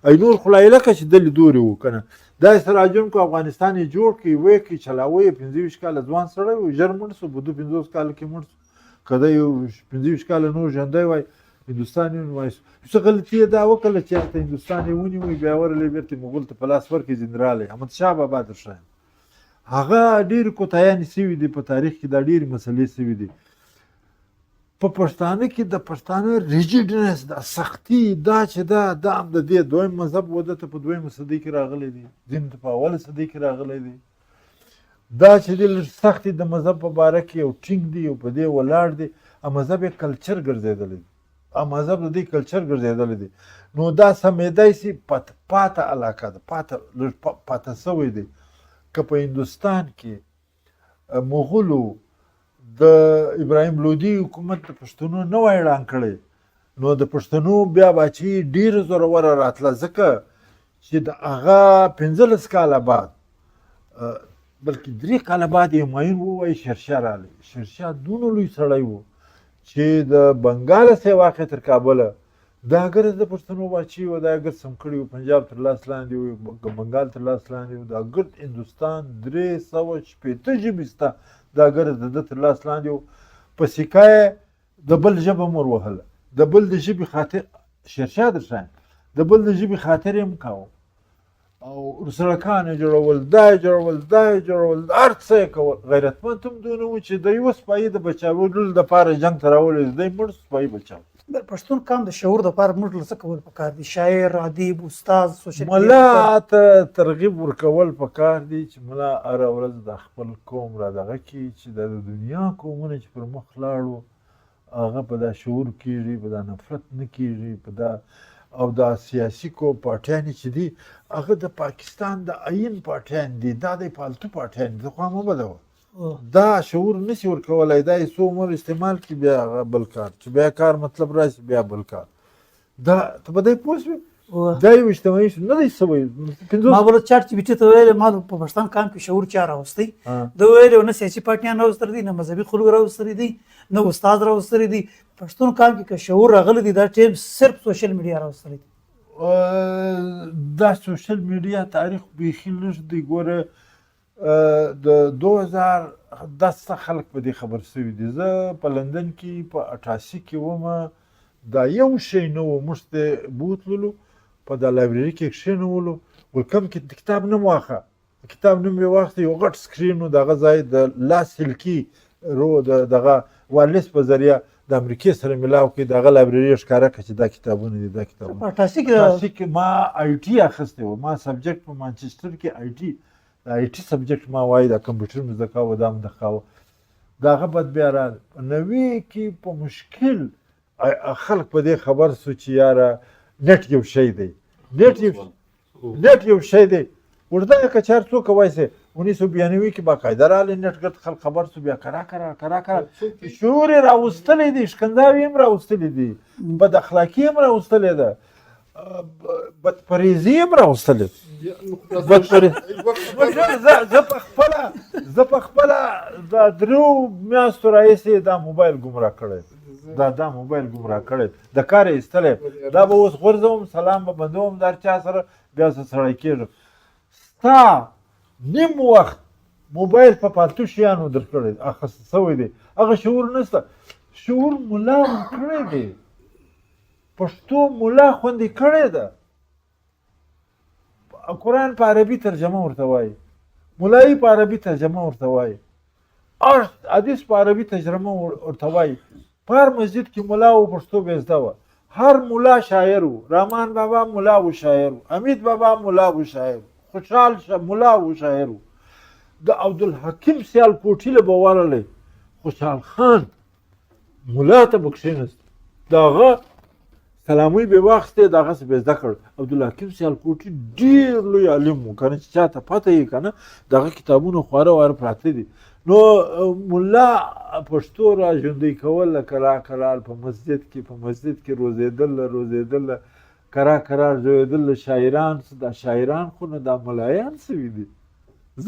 ای نور خدای لکه چې دلې دورې وو که نه. دا سراجون کو افغانستان یې جوړ کړي، ویې کړي، چلاوه یې. 25 کاله ځوان سړی و، ژر مړ سو. بدو 50 کاله کې مړ سو. که دی یو 25 کاله نور ژوندی وای هندوستان یې ونیوی سو. څه غلطي یې دا وکړله چې هلته هندوستان یې ونیوی، بیا ورغلی بېرته مغول ته په لاس ورکړي. ځینې راغلی احمدشاه بابا در ښایم. هغه ډېرې کوتاهیانې سوي دي په تاریخ کې. دا ډېرې مسلې سوي دي په پښتانه کې. د پښتانه ریجیډنس، دا سختي، دا چې دا هم د دې دویم مذهب و. ده ته په 2مه صدۍ کې راغلی دی، ځینو ته په 1 صدۍ کې راغلی دی. دا چې دی لږ سخت دی د مذهب په باره کې، او ټینګ دی او په دې ولاړ دی. مذهب یې کلچر ګرځېدلی دی، مذهب د دې کلچر ګرځېدلی دی. نو دا سمېدی سي پاته علاقه ده، پاته سوی دی. که په هندوستان کې مغولو د ابراهیم لودي حکومت د پښتنو نه وای اعلان کړی، نو د پښتنو بیا باچایي ډېره زوروره راتله. ځکه چې د هغه 15 کاله بعد، بلکې 3 کاله بعد یې همایون ووایي شیرشاه راغلی. شیرشاه دونه لوی سړی و چې د بنګاله سه واقع تر کابله دا ګرځ د پښتنو باچایي و. دا ګرځ سم کړي و، پنجاب تر لاس لاندې و، بنګال تر لاس لاندې و. دا ګرد هندوستان 360 ژبې سته. دا ګرځ د ده تر لاس لاندې و. په سکه یې د بل ژبه مور وهله، د بل د ژبې خاطر. شیرشاه در ښایم د بل د ژبې خاطر یې هم کاوه، او سړکان یې جوړول، دا یې جوړول، دا یې جوړول، هر څه یې کول. غیرتمند هم دونه و چې د یوه سپایي د بچاولو دپاره جنګ ته راولي. دی مړ سپایي بچاو. د پښتون قام د شعور دپاره موږ له څه کول پکار دي؟ شاعر، ادیب، استاد، سوشل ملا ته ترغیب ورکول پکار دي چې ملا هره ورځ د خپل قوم را دغه کړي چې د دنیا قومونه چې پر مخ لاړو هغه په دا شعور کېږي، په دا نفرت نه کېږي، په دا او دا سیاسي پارټیانې چې دي هغه د پاکستان د آیین پارټیان دي. دا د پالتو پارټیان دي. خوا مه بدوه. دا شعور نشي ورکولی. دا یې څو عمر استعمال کړي، بیا هغه بل کار چې بیا کار مطلب راشي، بیا بل کار. دا ته په دی پوه شوې دا یو اجتماعي نه دی سوی ما بل چاټ جی پی ټي ته ویل ما په پښتون کام کې شعور چا راوستي دا ویل نه سیاسي پارټیان راوستل دي نه مذهبي خلک راوستل دي نه استاد راوستل دي پښتون کام کې شعور راغلی دی دا ټیم صرف سوشل میډیا راوستل دي دا سوشل میډیا تاریخ بیخي لږ دی ګوره د 2010 خلک په دې خبر شوي دي زه په لندن کې په 88 کې ومه دا یو شی نه و موږ ته بوتللو په دا لایبرري کې کښېنولو ولکم کې کتاب نه مو واخه کتاب نوم یې واخیست یو غټ سکرین و د هغه ځای د لاس هلکي دغه وایرلیس په ذریعه د امریکې سره میلاو کړي د هغه لایبرري یې ښکاره کړه چې دا کتابونه دي دا کتابونه په 88 کې ما آی ټي اخیستی و ما سبجیکټ په مانچسټر کې آی ټي د آی ټي سبجیکټ ما وایي د کمپیوټر مې زده کاوه دا مې زده کاوه د هغه بعد بیا راغی په 90 کې په مشکل خلک په دې خبر سو چې یاره نټ یو شی دی نټ یو شی دی ورته که چار څوک وایسي 1992 کې باقاعده راغلی نټ ګرد خلک خبر سو بیا کرا شعور یې راوستلی دی ښکنځاوې هم راوستلی دي بد اخلاقي هم راوستلی ده بدپریزي هم راوستلی زه په خپله د 3 میاشتو راهیسې دا موبایل ګمراه کړی دا موبایل ګمراه کړی د کار یې ایستلی دا به اوس غورځوم سلام به بندوم د هر چا سره بیا زه سړی کېږم ستا نیم وخت موبایل په پالتو شیانو درکړی اخیسته سوی دی هغه شعور نشته شعور ملا کړی دی پښتو ملا خوندې کړې ده قرآن په عربي ترجمه ورته وایي ملایي په عربي ترجمه ورته وایي حدیث په عربي ترجمه ورته وایي په هر مسجد کې ملا و پښتو به زده وه هر ملا شاعر و رحمان بابا ملا و شاعر و حمید بابا ملا و شاعر خوشحال ملا و شاعر و د عبدالحکیم سیالکوټي له به ورغلی خوشحال خان ملا ته به کښېنست د هغه سلاموي به واخیستې د هغسې به زده کړ عبدالحکیم سیالکوټي ډېر لوی عالم و که نه چې چاته پته یې که نه د هغه کتابونه خواره واره پراته دي نو ملا پښتو را ژوندی کول کرار په مسجد کې روزېدل کرار زویدل شاعران دا شاعران خو نه دا ملایان سوي دي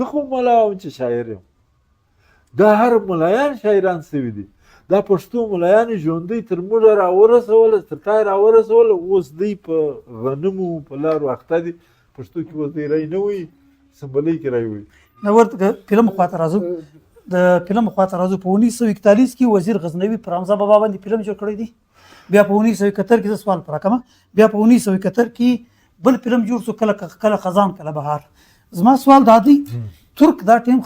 زه خو ملا وم چې شاعر یم دا هر ملایان شاعران سوي دي دا پښتو ملایان ژوندی تر موږه راورسوله تر تا راورسوله اوس دوی په غنمو په لارو اخته دي پښتو کې اوس دی رای نه وي سمبلۍ کې رای وي نو ورته فلم خواته راځو د فلم خواته راځو په 1941 کې وزیر غزنوي پر حمزه بابا باندې فلم جوړ کړی دی بیا په 1971 کې سوال پر راکمه بیا په 1971 کې بل فلم جوړ شو کله خزان کله بهار زما سوال دا دی ترک دا ټیم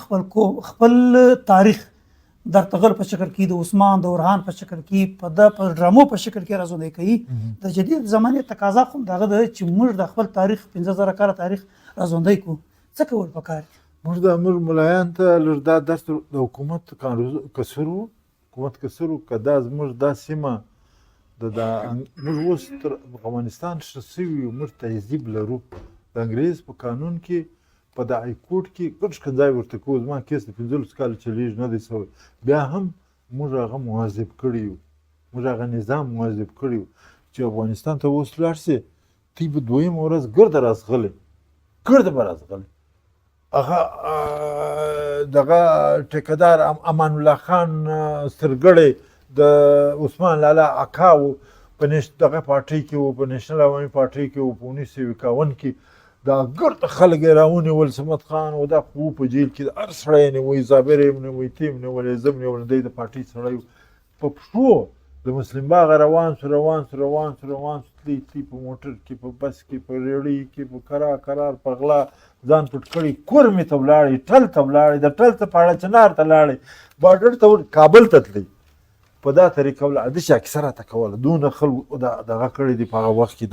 خپل تاریخ در تغل په شکل کې د عثمان د اورهان په شکل کې په ډرامو په شکل کې راځوندی کوي د جدید زمانې تقاضا خو دغه د چې موږ د خپل تاریخ 15000 کاله تاریخ راځوندی کو څه کول پکار موږ د امر ملایان ته لږ دا درس د حکومت کسر و که دا زموږ دا سیمه موږ اوس تر افغانستان ښه سوي موږ تهذیب لرو د انګریز په قانون کې په د هایکورټ کې ګډ ښکنځای ورته کوو زما کیس د 15 کاله چلیږي نه دی سوی بیا هم موږ هغه مواظب کړي یو موږ هغه نظام مواظب کړي یو چې افغانستان ته اوس لاړ سي تی به دویمه ورځ ګرده راځغلی هغه دغه ټیکهدار امان الله خان سترګړی د عثمان لالا اکا و په دغه پارټۍ کې و په نیشنل عوامي پارټۍ کې و په 1951 کې دا ګرد خلک یې راونیول صمد خان و دا خو په جیل کې هر سړی یې نیوی زابر یې نیوی ته یې نیولی زه م نیولی دی د پارټۍ سړی و په پښو د مسلم باغ روان سو تلی په موټر کې په بس کې په ریړۍ کې په کرار په غلا ځان پټ کړي کور مې ته ولاړې ټل ته ولاړې د ټل ته پاړه چنار ته لاړې باډر ته کابل ته تللی په دا طریقه ولاړ د شاکسه راته کوله دونه خلکو دغه کړی دي په هغه وخت کې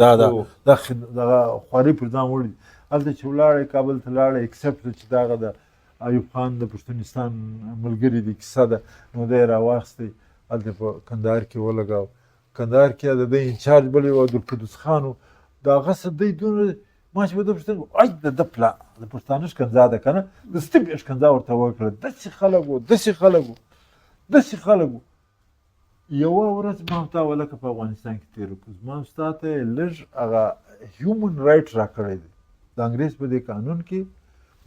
دغه خواري پر ځان وړي هلته چې ولاړې کابل ته لاړې اکسپټ چې دغه د ایوب خان د پښتونستان ملګري دي کیسه ده نو دی یې راواخیستی هلته په کندهار کې ولګاو کندهار کې د ده انچارج بل یو عبدالقدوس خان و د هغه څه دی دونه ما چې به ده پوښتنه ای د ده پلا د پښتانه ښکنځا ده که نه د ستبې ښکنځا ورته وکړه داسې خلک وو یوه ورځ ما تا ولکه په افغانستان کې تېره کړو زما ستا ته لږ هغه هیومن رایټ راکړی دی د انګریز په دې قانون کې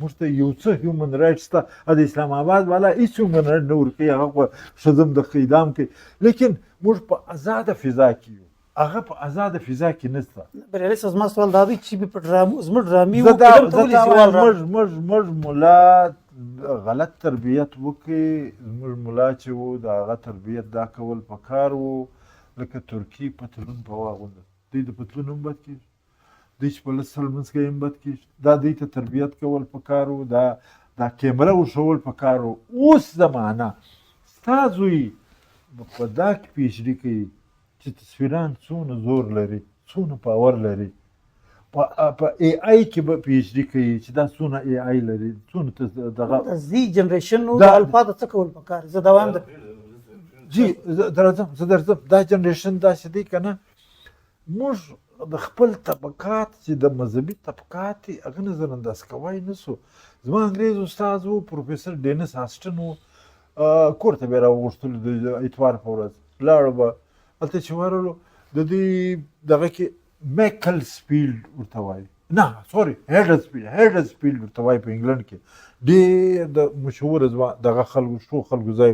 موږ ته یو څه هیومن رایټ شته د اسلام آباد والا هېڅ هیومن رایټ نه ورکوي هغه په ښځم د اعدام کوي لیکن موږ په آزاده فضا کې یو هغه په آزاده فضا کې نشته بریالي صاحب زما سوال دا دی چې په ډرامو زموږ ډرامې زه دا موږ ملا غلط تربیت وکړي زموږ ملا چې و د هغه تربیت دا کول پکار و لکه ترکي پتلون په واغونده دوی د پتلون هم بد کېږي دوی چې په لس لمونځ کوي هم بد کېږي دا دوی ته تربیت کول پکار و دا کیمره ورښول پکار و اوس زمانه ستا زوی په دا کې پیشري کوي چې تصویران څونه زور لري څونه پاور لري په ای آی کې به پیشري کوي چې دا څونه ای آی لري څونه دغه زی جنریشن نو د الفاظ څه کول پکار زه دوام ده جی درځم دا جنریشن داسې دی که نه موږ د خپل طبقات چې د مذهبي طبقات دي هغه نظر انداز کوی نه سو زما انګریز استاد و پروفیسر ډینس هاسټن و کور ته به یې راوغوښتلو د اتوار په ورځ لاړو به هلته چې ورغلو د دوی دغه کې میکلسفیلډ ورته وایي نه سوري هیډسفیلډ ورته وایي په انګلند کې ډېر د مشهوره دغه خلکو شو خلکو ځای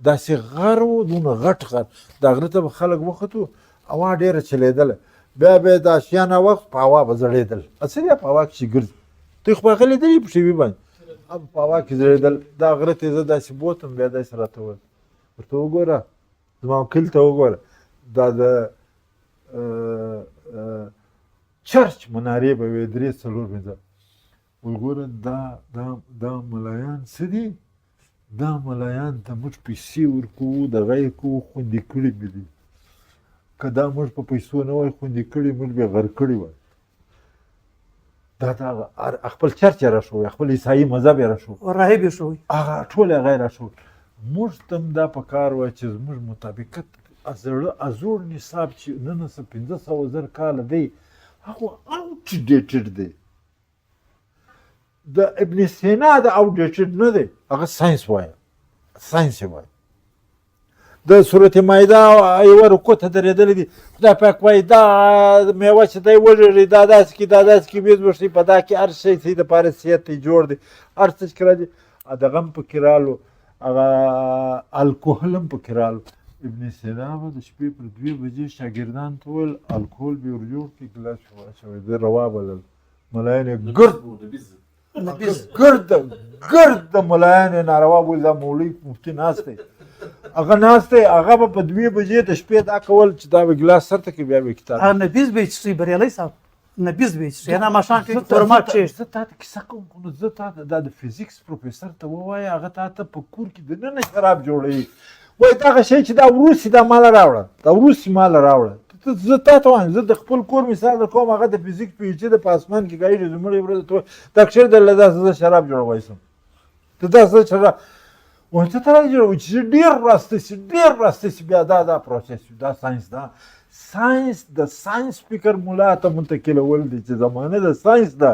داسې غر و دونه غټ غر د غره ته به خلک وختو هوا ډېره چلېدله بیا به د اشیانه وخت په هوا به زړېدل اصل یا په هوا کښې ګرځي دوی خو به هغه لیدلي په ټي وي باندې په هوا کښې زړېدل دا غره ته زه داسې بوتم بیا داسې راته وویل ورته وګوره زما کلي ته وګوره دا د چرچ منارې به وې 3-4 وګوره دا ملایان څه دي دا ملایان ته موږ پیسې ورکوو دغه یې کوو خوندي کړي مې دي که دا موږ په پیسو نه وای خوندي کړي موږ به غر کړي وای دا خپل چرچ یې راښوی خپل عیسایي مذهب یې راښوی راهب یې ښوی هغه ټول هغه یې راښوی موږ ته هم دا په کار وای چې زموږ مطابقت ازوړ نصاب چې 500,000 کاله دی هغه اوټ ډیټډ دی د ابن سینا د اوټډیټډ نه دی هغه ساينس وایي ساينس وایي د سورت مائده یو رکوع ته درېدلې دي خدای پاک وایي دا میوه چې دی وژړي دا داسې کې بیز وشي په دا کې هر شی چې دپاره صحت دی جوړ دی هر څه چې کله دي دغه هم پکې رالو هغه الکوهل هم پکې رالو ابن سینا به د شپې پر 2 بجې شاګردان ته ویل الکول به ور جوړ کړي ګلاس واچوئ ده روا بلل ملایان یې ګرد د ملایان یې ناروا بولي دا مولوي مفتي ناست دی هغه ناست دی هغه به په 2 بجې د شپې دا کول چې دا به ګلاس سرته کړي بیا به کتاب نبیز به یې څښي بریالی صاحب نبیز به یې څښي نه ماښام کې تورمات کښېږدي زه تا ته کیسه کوم خو نو زه تا ته دا د فزیکس پروفیسر ته ووایه هغه تا ته په کور کې دننه شراب جوړوي وایي دغه شی چې دا وروسي دا ماله راوړه دا وروسي ماله راوړه زه تا ته وایم زه د خپل کور مثال در کوم هغه د فزیک پی ایچ ډي د په اسمان کې ګایډي زموږ ورځ ته دا کښېر درله داسې زه شراب جوړوی سم ته داسې شراب وایي ته راځي جوړوي چې ډېر راسته سي بیا دا پروسس دا ساینس دا ساینس د ساینس فکر ملا ته منتقلول دي چې زمانه د ساینس ده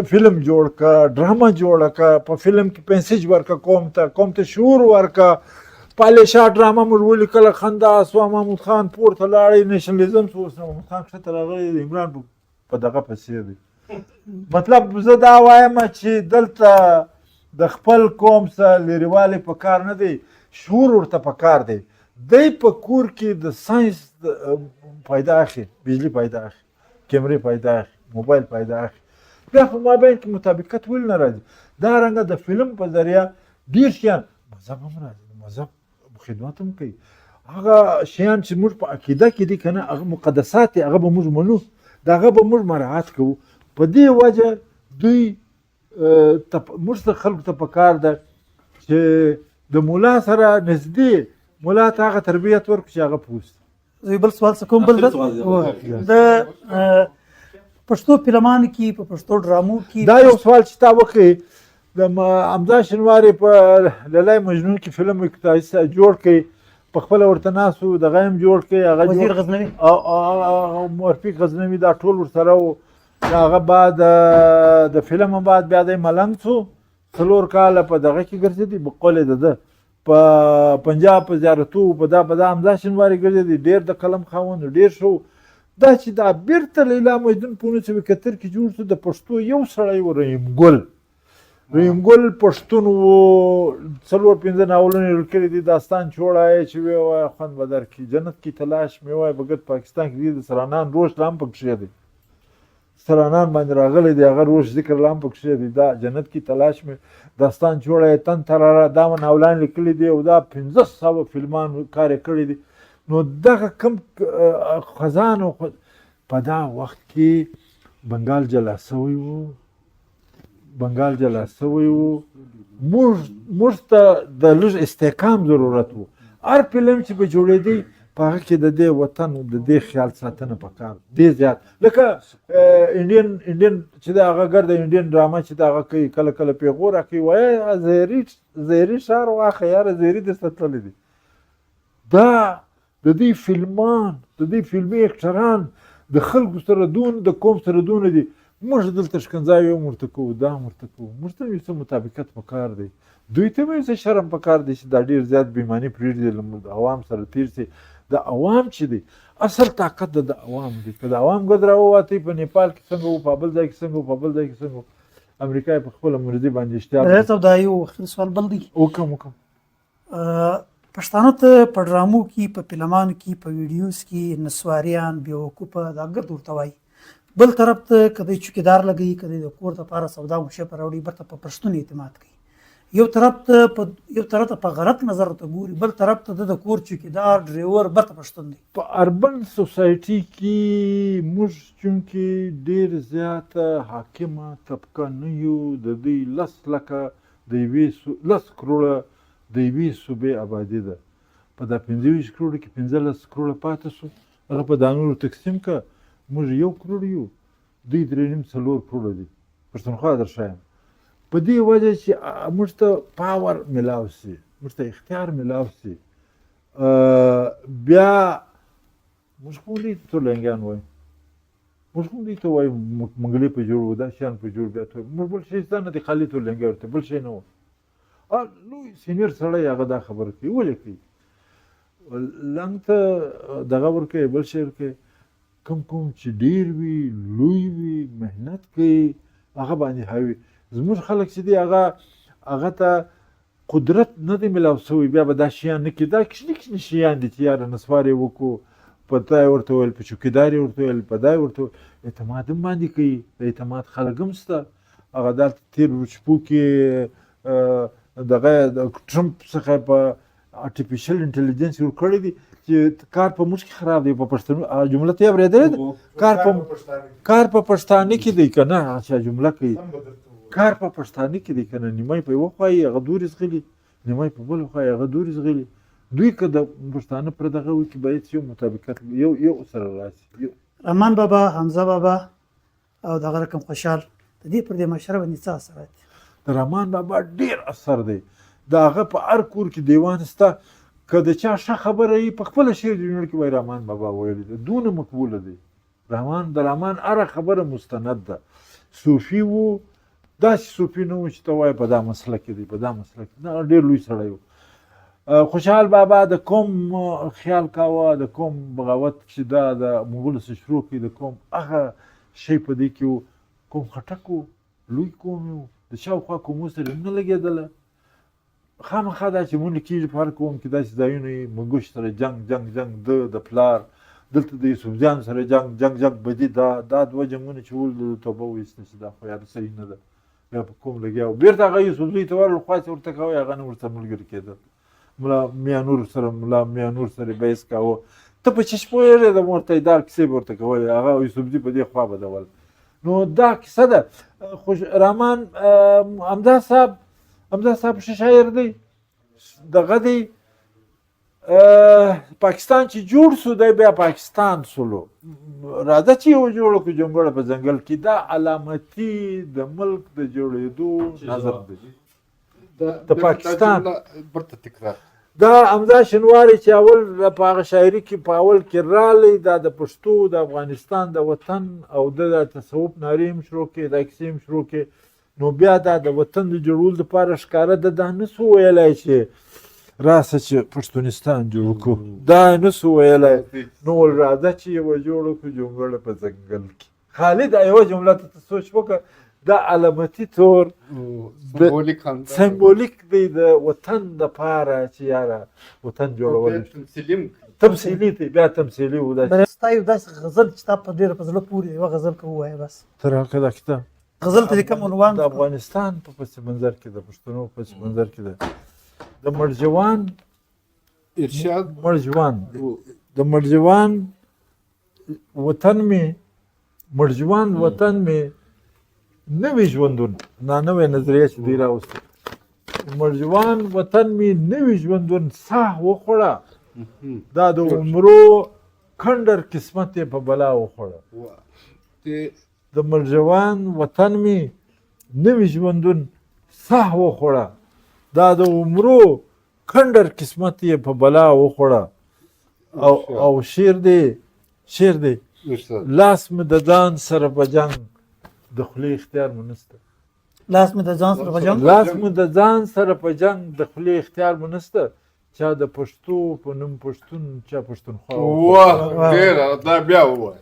فلم جوړ کا ډرامه جوړه کا په فلم کې پیسج ورکا قوم ته شعور ورکا پالیشا ډرامه موږ ولیکله خندا سوه محمود خان پورته لاړی نیشنلزم سو اوس محمود خان ښکته راغلی د عمران په دغه پسې دی مطلب زه دا وایم چې دلته د خپل قوم سره لرېوالی په کار نه دی شعور ورته په کار دی دی په کور کې د ساینس فایده اخلي بجلي فایده اخلي کیمرې فایده اخلي موبایل فایده اخلي بیا په مابین کې مطابقت ولې نه راځي دا رنګه د فلم په ذریعه ډېر شیان مذهب هم راځي مذهب خدمت هم کوي هغه شیان چې موږ په عقیده کې دي که نه هغه مقدسات دي هغه به موږ منو د هغه به موږ مراعات کوو په دې وجه دوی موږ ته خلکو ته پکار ده چې د ملا سره نږدې ملا ته هغه تربیت ورکړو چې هغه پوه شي زه بل سوال څه کوم بل د پښتو فلمانو کې په پښتو ډرامو کې دا یو سوال چې تا وکړې د حمزه شینواري په لیلی مجنون کې فلم جوړ کړي په خپله ورته ناست و دغه هم جوړ کړي هغه وزیر غزنوي موفق غزنوي دا ټول ورسره و هغه بعد د فلم هم بعد بیا دی ملنګ شو 4 کاله په دغه کې ګرځېدي بقول یې د ده په پنجاب په زیارتو په دا حمزه شینواري ګرځېدي ډېر د قلم خاوند ډېر شو دا چې دا بیرته لیلا مجنون په 1971 کې جوړ شو د پښتو یو سړی و رحیم ګل پښتون و 4-5 ناولونه یې لیکلي دي داستان چوړی چې وی وایه خوند به درکړي جنت کې تلاش مې وایه بګت پاکستان کې دي د سرانان روش لا هم پکښې دی سرانان باندې راغلی دی هغه روش ذکر لا هم پکښې دی دا جنت کې تلاش مې داستان چوړی تن تراره دا ناولان لیکلي دي او دا 1500 فلمان کار یې کړی دی نو دغه کم خزان په دا وخت کې بنګال جلا سوی و موږ ته د لږ استحکام ضرورت و هر فلم چې به جوړېدی په هغه کې د دې وطن د دې خیال ساتنه پکار ډېر زیات لکه انډین چې د هغه ګرد انډین ډرامه چې د هغه کوي کله کله پیغوره کوي وایه زهري ښار واخه یاره زهري درته تللی دی دا د دې فلمان د دې فلمي اکټران د خلکو سره دون د قوم سره دون دي موږ دلته ښکنځاوې هم ورته کوو دا هم ورته کوو موږ ته یو څه مطابقت پکار دی دوی ته یو څه شرم پکار دی چې دا ډېر زیات بېماني پرېږدي د عوام سره تېر شي د عوام چې دی اصل طاقت د عوام دی که د عوام ګد راووتی په نیپال کې څنګه وو په بل ځای کې څنګه وو په بل ځای کې څنګه وو امریکا یې په خپله مرضي باندې اشتهار صاحب دا یو اخري سوال بل دی وکړم پښتانه ته په ډرامو کې په فلمانو کې په ویډیوز کې نسواریان بیوقوفه دا ګرد ورته وایي بل طرف ته که دی چوکیدار لګوي که دی د کور دپاره سودا مشه په راوړي برته په پښتون اعتماد کوي یو طرف ته په غلط نظر ته ګوري بل طرف ته د کور چوکیدار ډریور برته پښتون دی په اربن سوسایټي کې موږ چونکې ډېر زیاته حاکمه طبقه نه یو د دوی 10 لکه د 10 کروړه د یوې صوبې آبادي ده په دا 25 کروړو کې 15 کروړه پاتې شو هغه په دا نورو تقسیم که موږ 1 کروړ یو دوی 3.5-4 کروړه دي پښتونخوا در ښایم په دې وجه چې موږ ته پاور میلاو شي موږ ته اختیار میلاو شي بیا موږ خو دوی ته تورلنګیان وایو موږ خو دوی ته وایو منګلي په جوړ دا شیان په جوړ بیا موږ بل شی شته نه دی خالي تورلنګي ورته بل شی نه و لوی سینیر سړی هغه دا خبره کوي ولې کوي لنګ ته دغه ورکوي بل شی ورکوي کوم چې ډېر وي لوی وي محنت کوي هغه باندې هوي زموږ خلک چې دي هغه ته قدرت نه دی میلاو شوی بیا به دا شیان نه کوي دا کشني شیان دي چې یاره نسوار یې وکړو په دا یې ورته ویل په چوکیدار یې ورته ویل په دا یې ورته اعتماد هم باندې کوي د اعتماد خلک هم شته هغه دلته تېر شپو کې دغه ټرمپ څخه په آرټیفیشل انټلیجنس ور کړی دی چې کار په موږ کې خراب دی په پښتنو جمله ته اورېدلې کار په پښتانه کې دی که نه چې جمله کوي کار په پښتانه کې دی که نه نیمه په یوه خوا یې هغه دورې زغلي نیمه په بله خوا یې هغه دورې زغلي دوی که د پښتانه پر دغه وکړي باید یو مطابقت یو سره راشي رحمان بابا حمزه بابا او دغه رقم خوشحال د دې پر دې معاشره باندې څه اثرات دي د رحمان بابا ډېر اثر دی د هغه په هر کور کې دیوان شته که د چا ښه خبره یي په خپله شعر جوړ کې وایي رحمان بابا ویلی دی دونه مقبوله دی د رحمان هره خبره مستند ده صوفي و داسې صوفي نه و چې ته وایې په دا مسله کې دی په دا مسله کې نه ډېر لوی سړی و خوشحال بابا د قوم خیال کاوه د قوم بغاوت چې دا د مغولو څخه شروع کړي د قوم هغه شی په دې کې و قوم خټک و لوی قوم و د شاوخوا قومو سره نه لګېدله خامخا دا چې مونږ کېږي په هر قوم کې داسې ځایونه وي منګوش سره جنګ د پلار دلته د یوسفزیانو سره جنګ بدي دا دوه جنګونه چې ول د توبه وایستل چې دا خو یاره صحیح نه ده بیا په قوم لګیا و بېرته هغه یوسفزي ته ورغلل خواست ورته کوی هغه نه ورسره ملګري کېدل ملا میانور سره بحث کاوه ته په چشم پوهېږې د مرتدار کیسې به ورته کولې هغه یوسفزي په دې خوا بدول نو دا کیسه ده رحمان حمزه صاحب ښه شاعر دی دغه دی پاکستان چې جوړ شو دی بیا پاکستان شولو راځه چې یو جوړه کړو جونګړه په ځنګل کې دا علامتي د ملک د جوړېدو نظر دی د پاکستان دا حمزه شینواري چې اول په هغه شاعري کې په اول کې رالی دا د پښتو د افغانستان د وطن او د تصوف نارې هم شروع کړې دا کیسې هم شروع کړې نو بیا دا د وطن د جوړولو دپاره ښکاره ده دا نه سو ویلی چې راسه چې پښتونستان جوړ کړو دا نه سو ویلی نو ول راځه چې یوه جوړه کړو جونګړه په ځنګل کې خالد یوه جمله ته سوچ وکړه دا علامتي طور سمبولیک دی د وطن دپاره چې یاره وطن جوړول تمثیلي دی بیا تمثیلي و ستا یو داسې غزل چې تا په ډېره په زړه پورې یوه غزل که ووایه بس تر هغه دا کتاب غزل ته دې کوم عنوان د افغانستان په پس منظر کې د پښتنو په پس منظر کې د مرجوان ارشاد مرجوان د مرجوان وطن می مرجوان وطن می نوی ژوندون نوی نظریه چې دی راوسته مرجوان وطن می نوی ژوندون ساه وخوړه دا د عمرو کنډر قسمت یې په بلا وخوړه د مرجوان وطن می نوی ژوندون ساه وخوړه دا د عمرو کنډر قسمت یې په بلا وخوړه او شعر دی لاس مې د ځان سره په جنګ د خولې اختیار مو نسته لاس مې د ځان سره په جنګ لاس مې د ځان سره په جنګ د خولې اختیار مو نسته چا د پښتو په نوم پښتون چا پښتونخوا ډېره دا بیا ووایه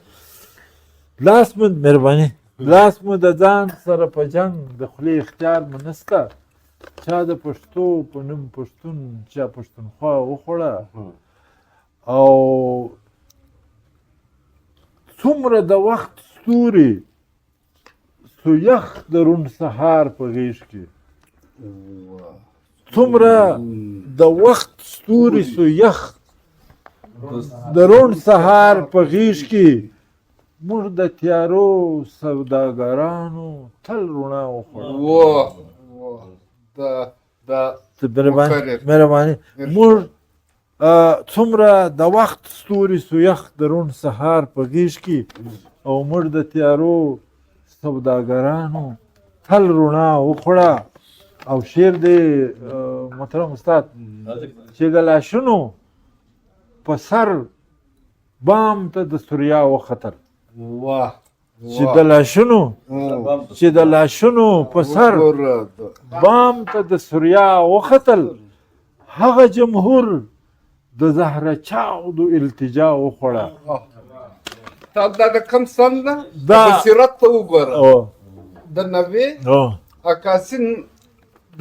لاس مې مهرباني لاس مې د ځان سره په جنګ د خولې اختیار مو نسته چا د پښتو په نوم پښتون چا پښتونخوا وخوړه او څومره د وخت ستوري سو یخ د روڼ سهار په غیږ کې څومره د وخت ستوري سو یخ د روڼ سهار په غیږ کې موږ د تیارو سوداګرانو تل رڼا وخوړه مهرباني موږ څومره د وخت ستوري سو یخ د روڼ سهار په غیږ کې او موږ د تیارو سوداګرانو تل رڼا وخوړه او شعر دی محترم استاد چې د لاشونو په سر بام ته د سوریا وختل چې د لاشونو په سر بام ته د سوریا وختل هغه جمهور د زهره چاودو التجا وخوړه دا د کوم سن ده بصیرت ته وګوره د نوې عکاسي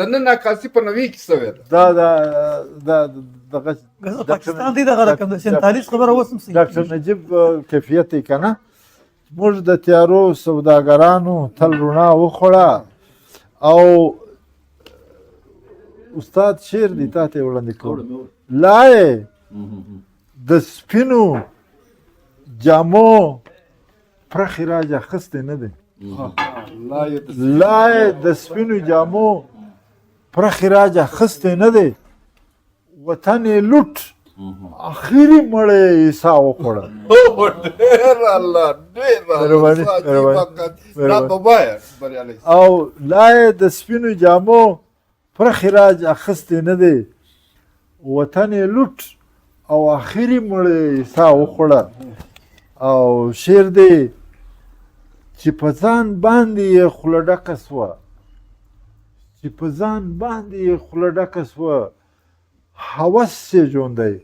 د نن عکاسي په نوې کې سوې ده پاکستان دی دغه رقم د 47 خبره اوس هم صحیح ډاکټر نجیب کیفیت یې که نه موږ د تیارو سوداګرانو تل رڼا وخوړه او استاد شعر دی تا ته وړاندې کوم لایې د سپینو جامو پرخې راج اخیستی نه دی لایې د سپینو جامو پرخې راج اخیستی نه دی وطن یې لوټ اخري مړی یې عیسی وخوړه او لایې د سپینو جامو پرخې راج اخیستی نه دی وطن یې لوټ او اخري مړی یې عیسی وخوړه او شعر دی چې په ځان باندې یې خوله ډکه سوه چې په ځان باندې یې خوله ډکه سوه هوس یې ژوندی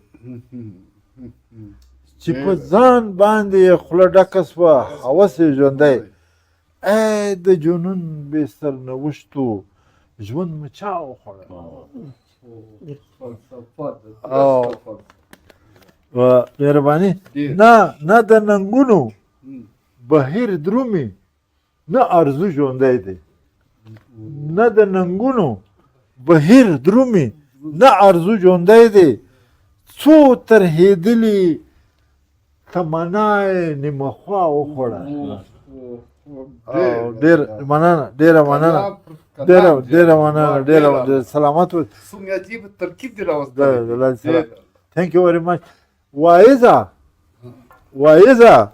چې په ځان باندې یې خوله ډکه سوه هوس یې ژوندی ای د جنون بې سرنوشتو ژوند مو چا وخوړه مهرباني نه د ننګونو بهیر درومي نه ارزو ژوندی دی نه د ننګونو بهیر درومي نه ارزو ژوندی دی څو ترهېدلي تمنا یې نیمه خوا وخوړه ډېره مننه سلامت څومره عجیب ترکیب دی راوستلی Thank you very much. وایزه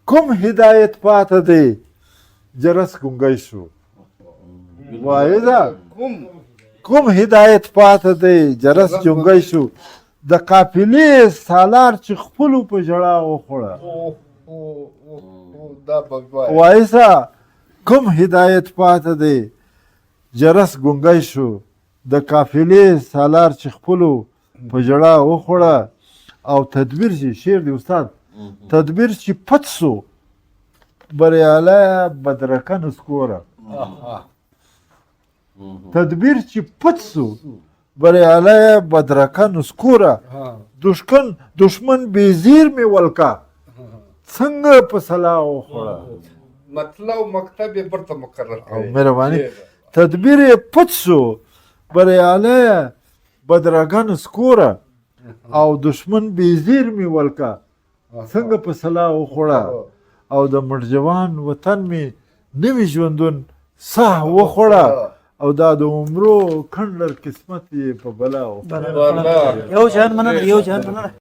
کوم هدایت پاته دی جرس ګونګی شو وایزه کوم هدایت پاته دی جرس ګونګی شو د قافلې سالار چې خپلو په ژړا وخوړه وایزه کوم هدایت پاته دی جرس ګونګی شو د قافلې سالار چې خپلو په ژړا وخوړه او تدبیر چې شعر دی استاد تدبیر چې پټ سو بریالی بدرکه نسکوره تدبیر چې پټ سو بریالی بدرکه نسکوره دشمن بیزیر می ولکا څنګه په سلا وخوړه مطلب مکتب یې برته مقرر کړی مهرباني تدبیر یې پټ سو بریالی بدرکه نسکوره او دشمن بیزیر می ولکا څنګه په سلا وخوړه او د مرجوان وطن می نوی ژوندون ساه وخوړه او دا د عمرو کنډر قسمت یې په بلا وخوړه یو جهان مننه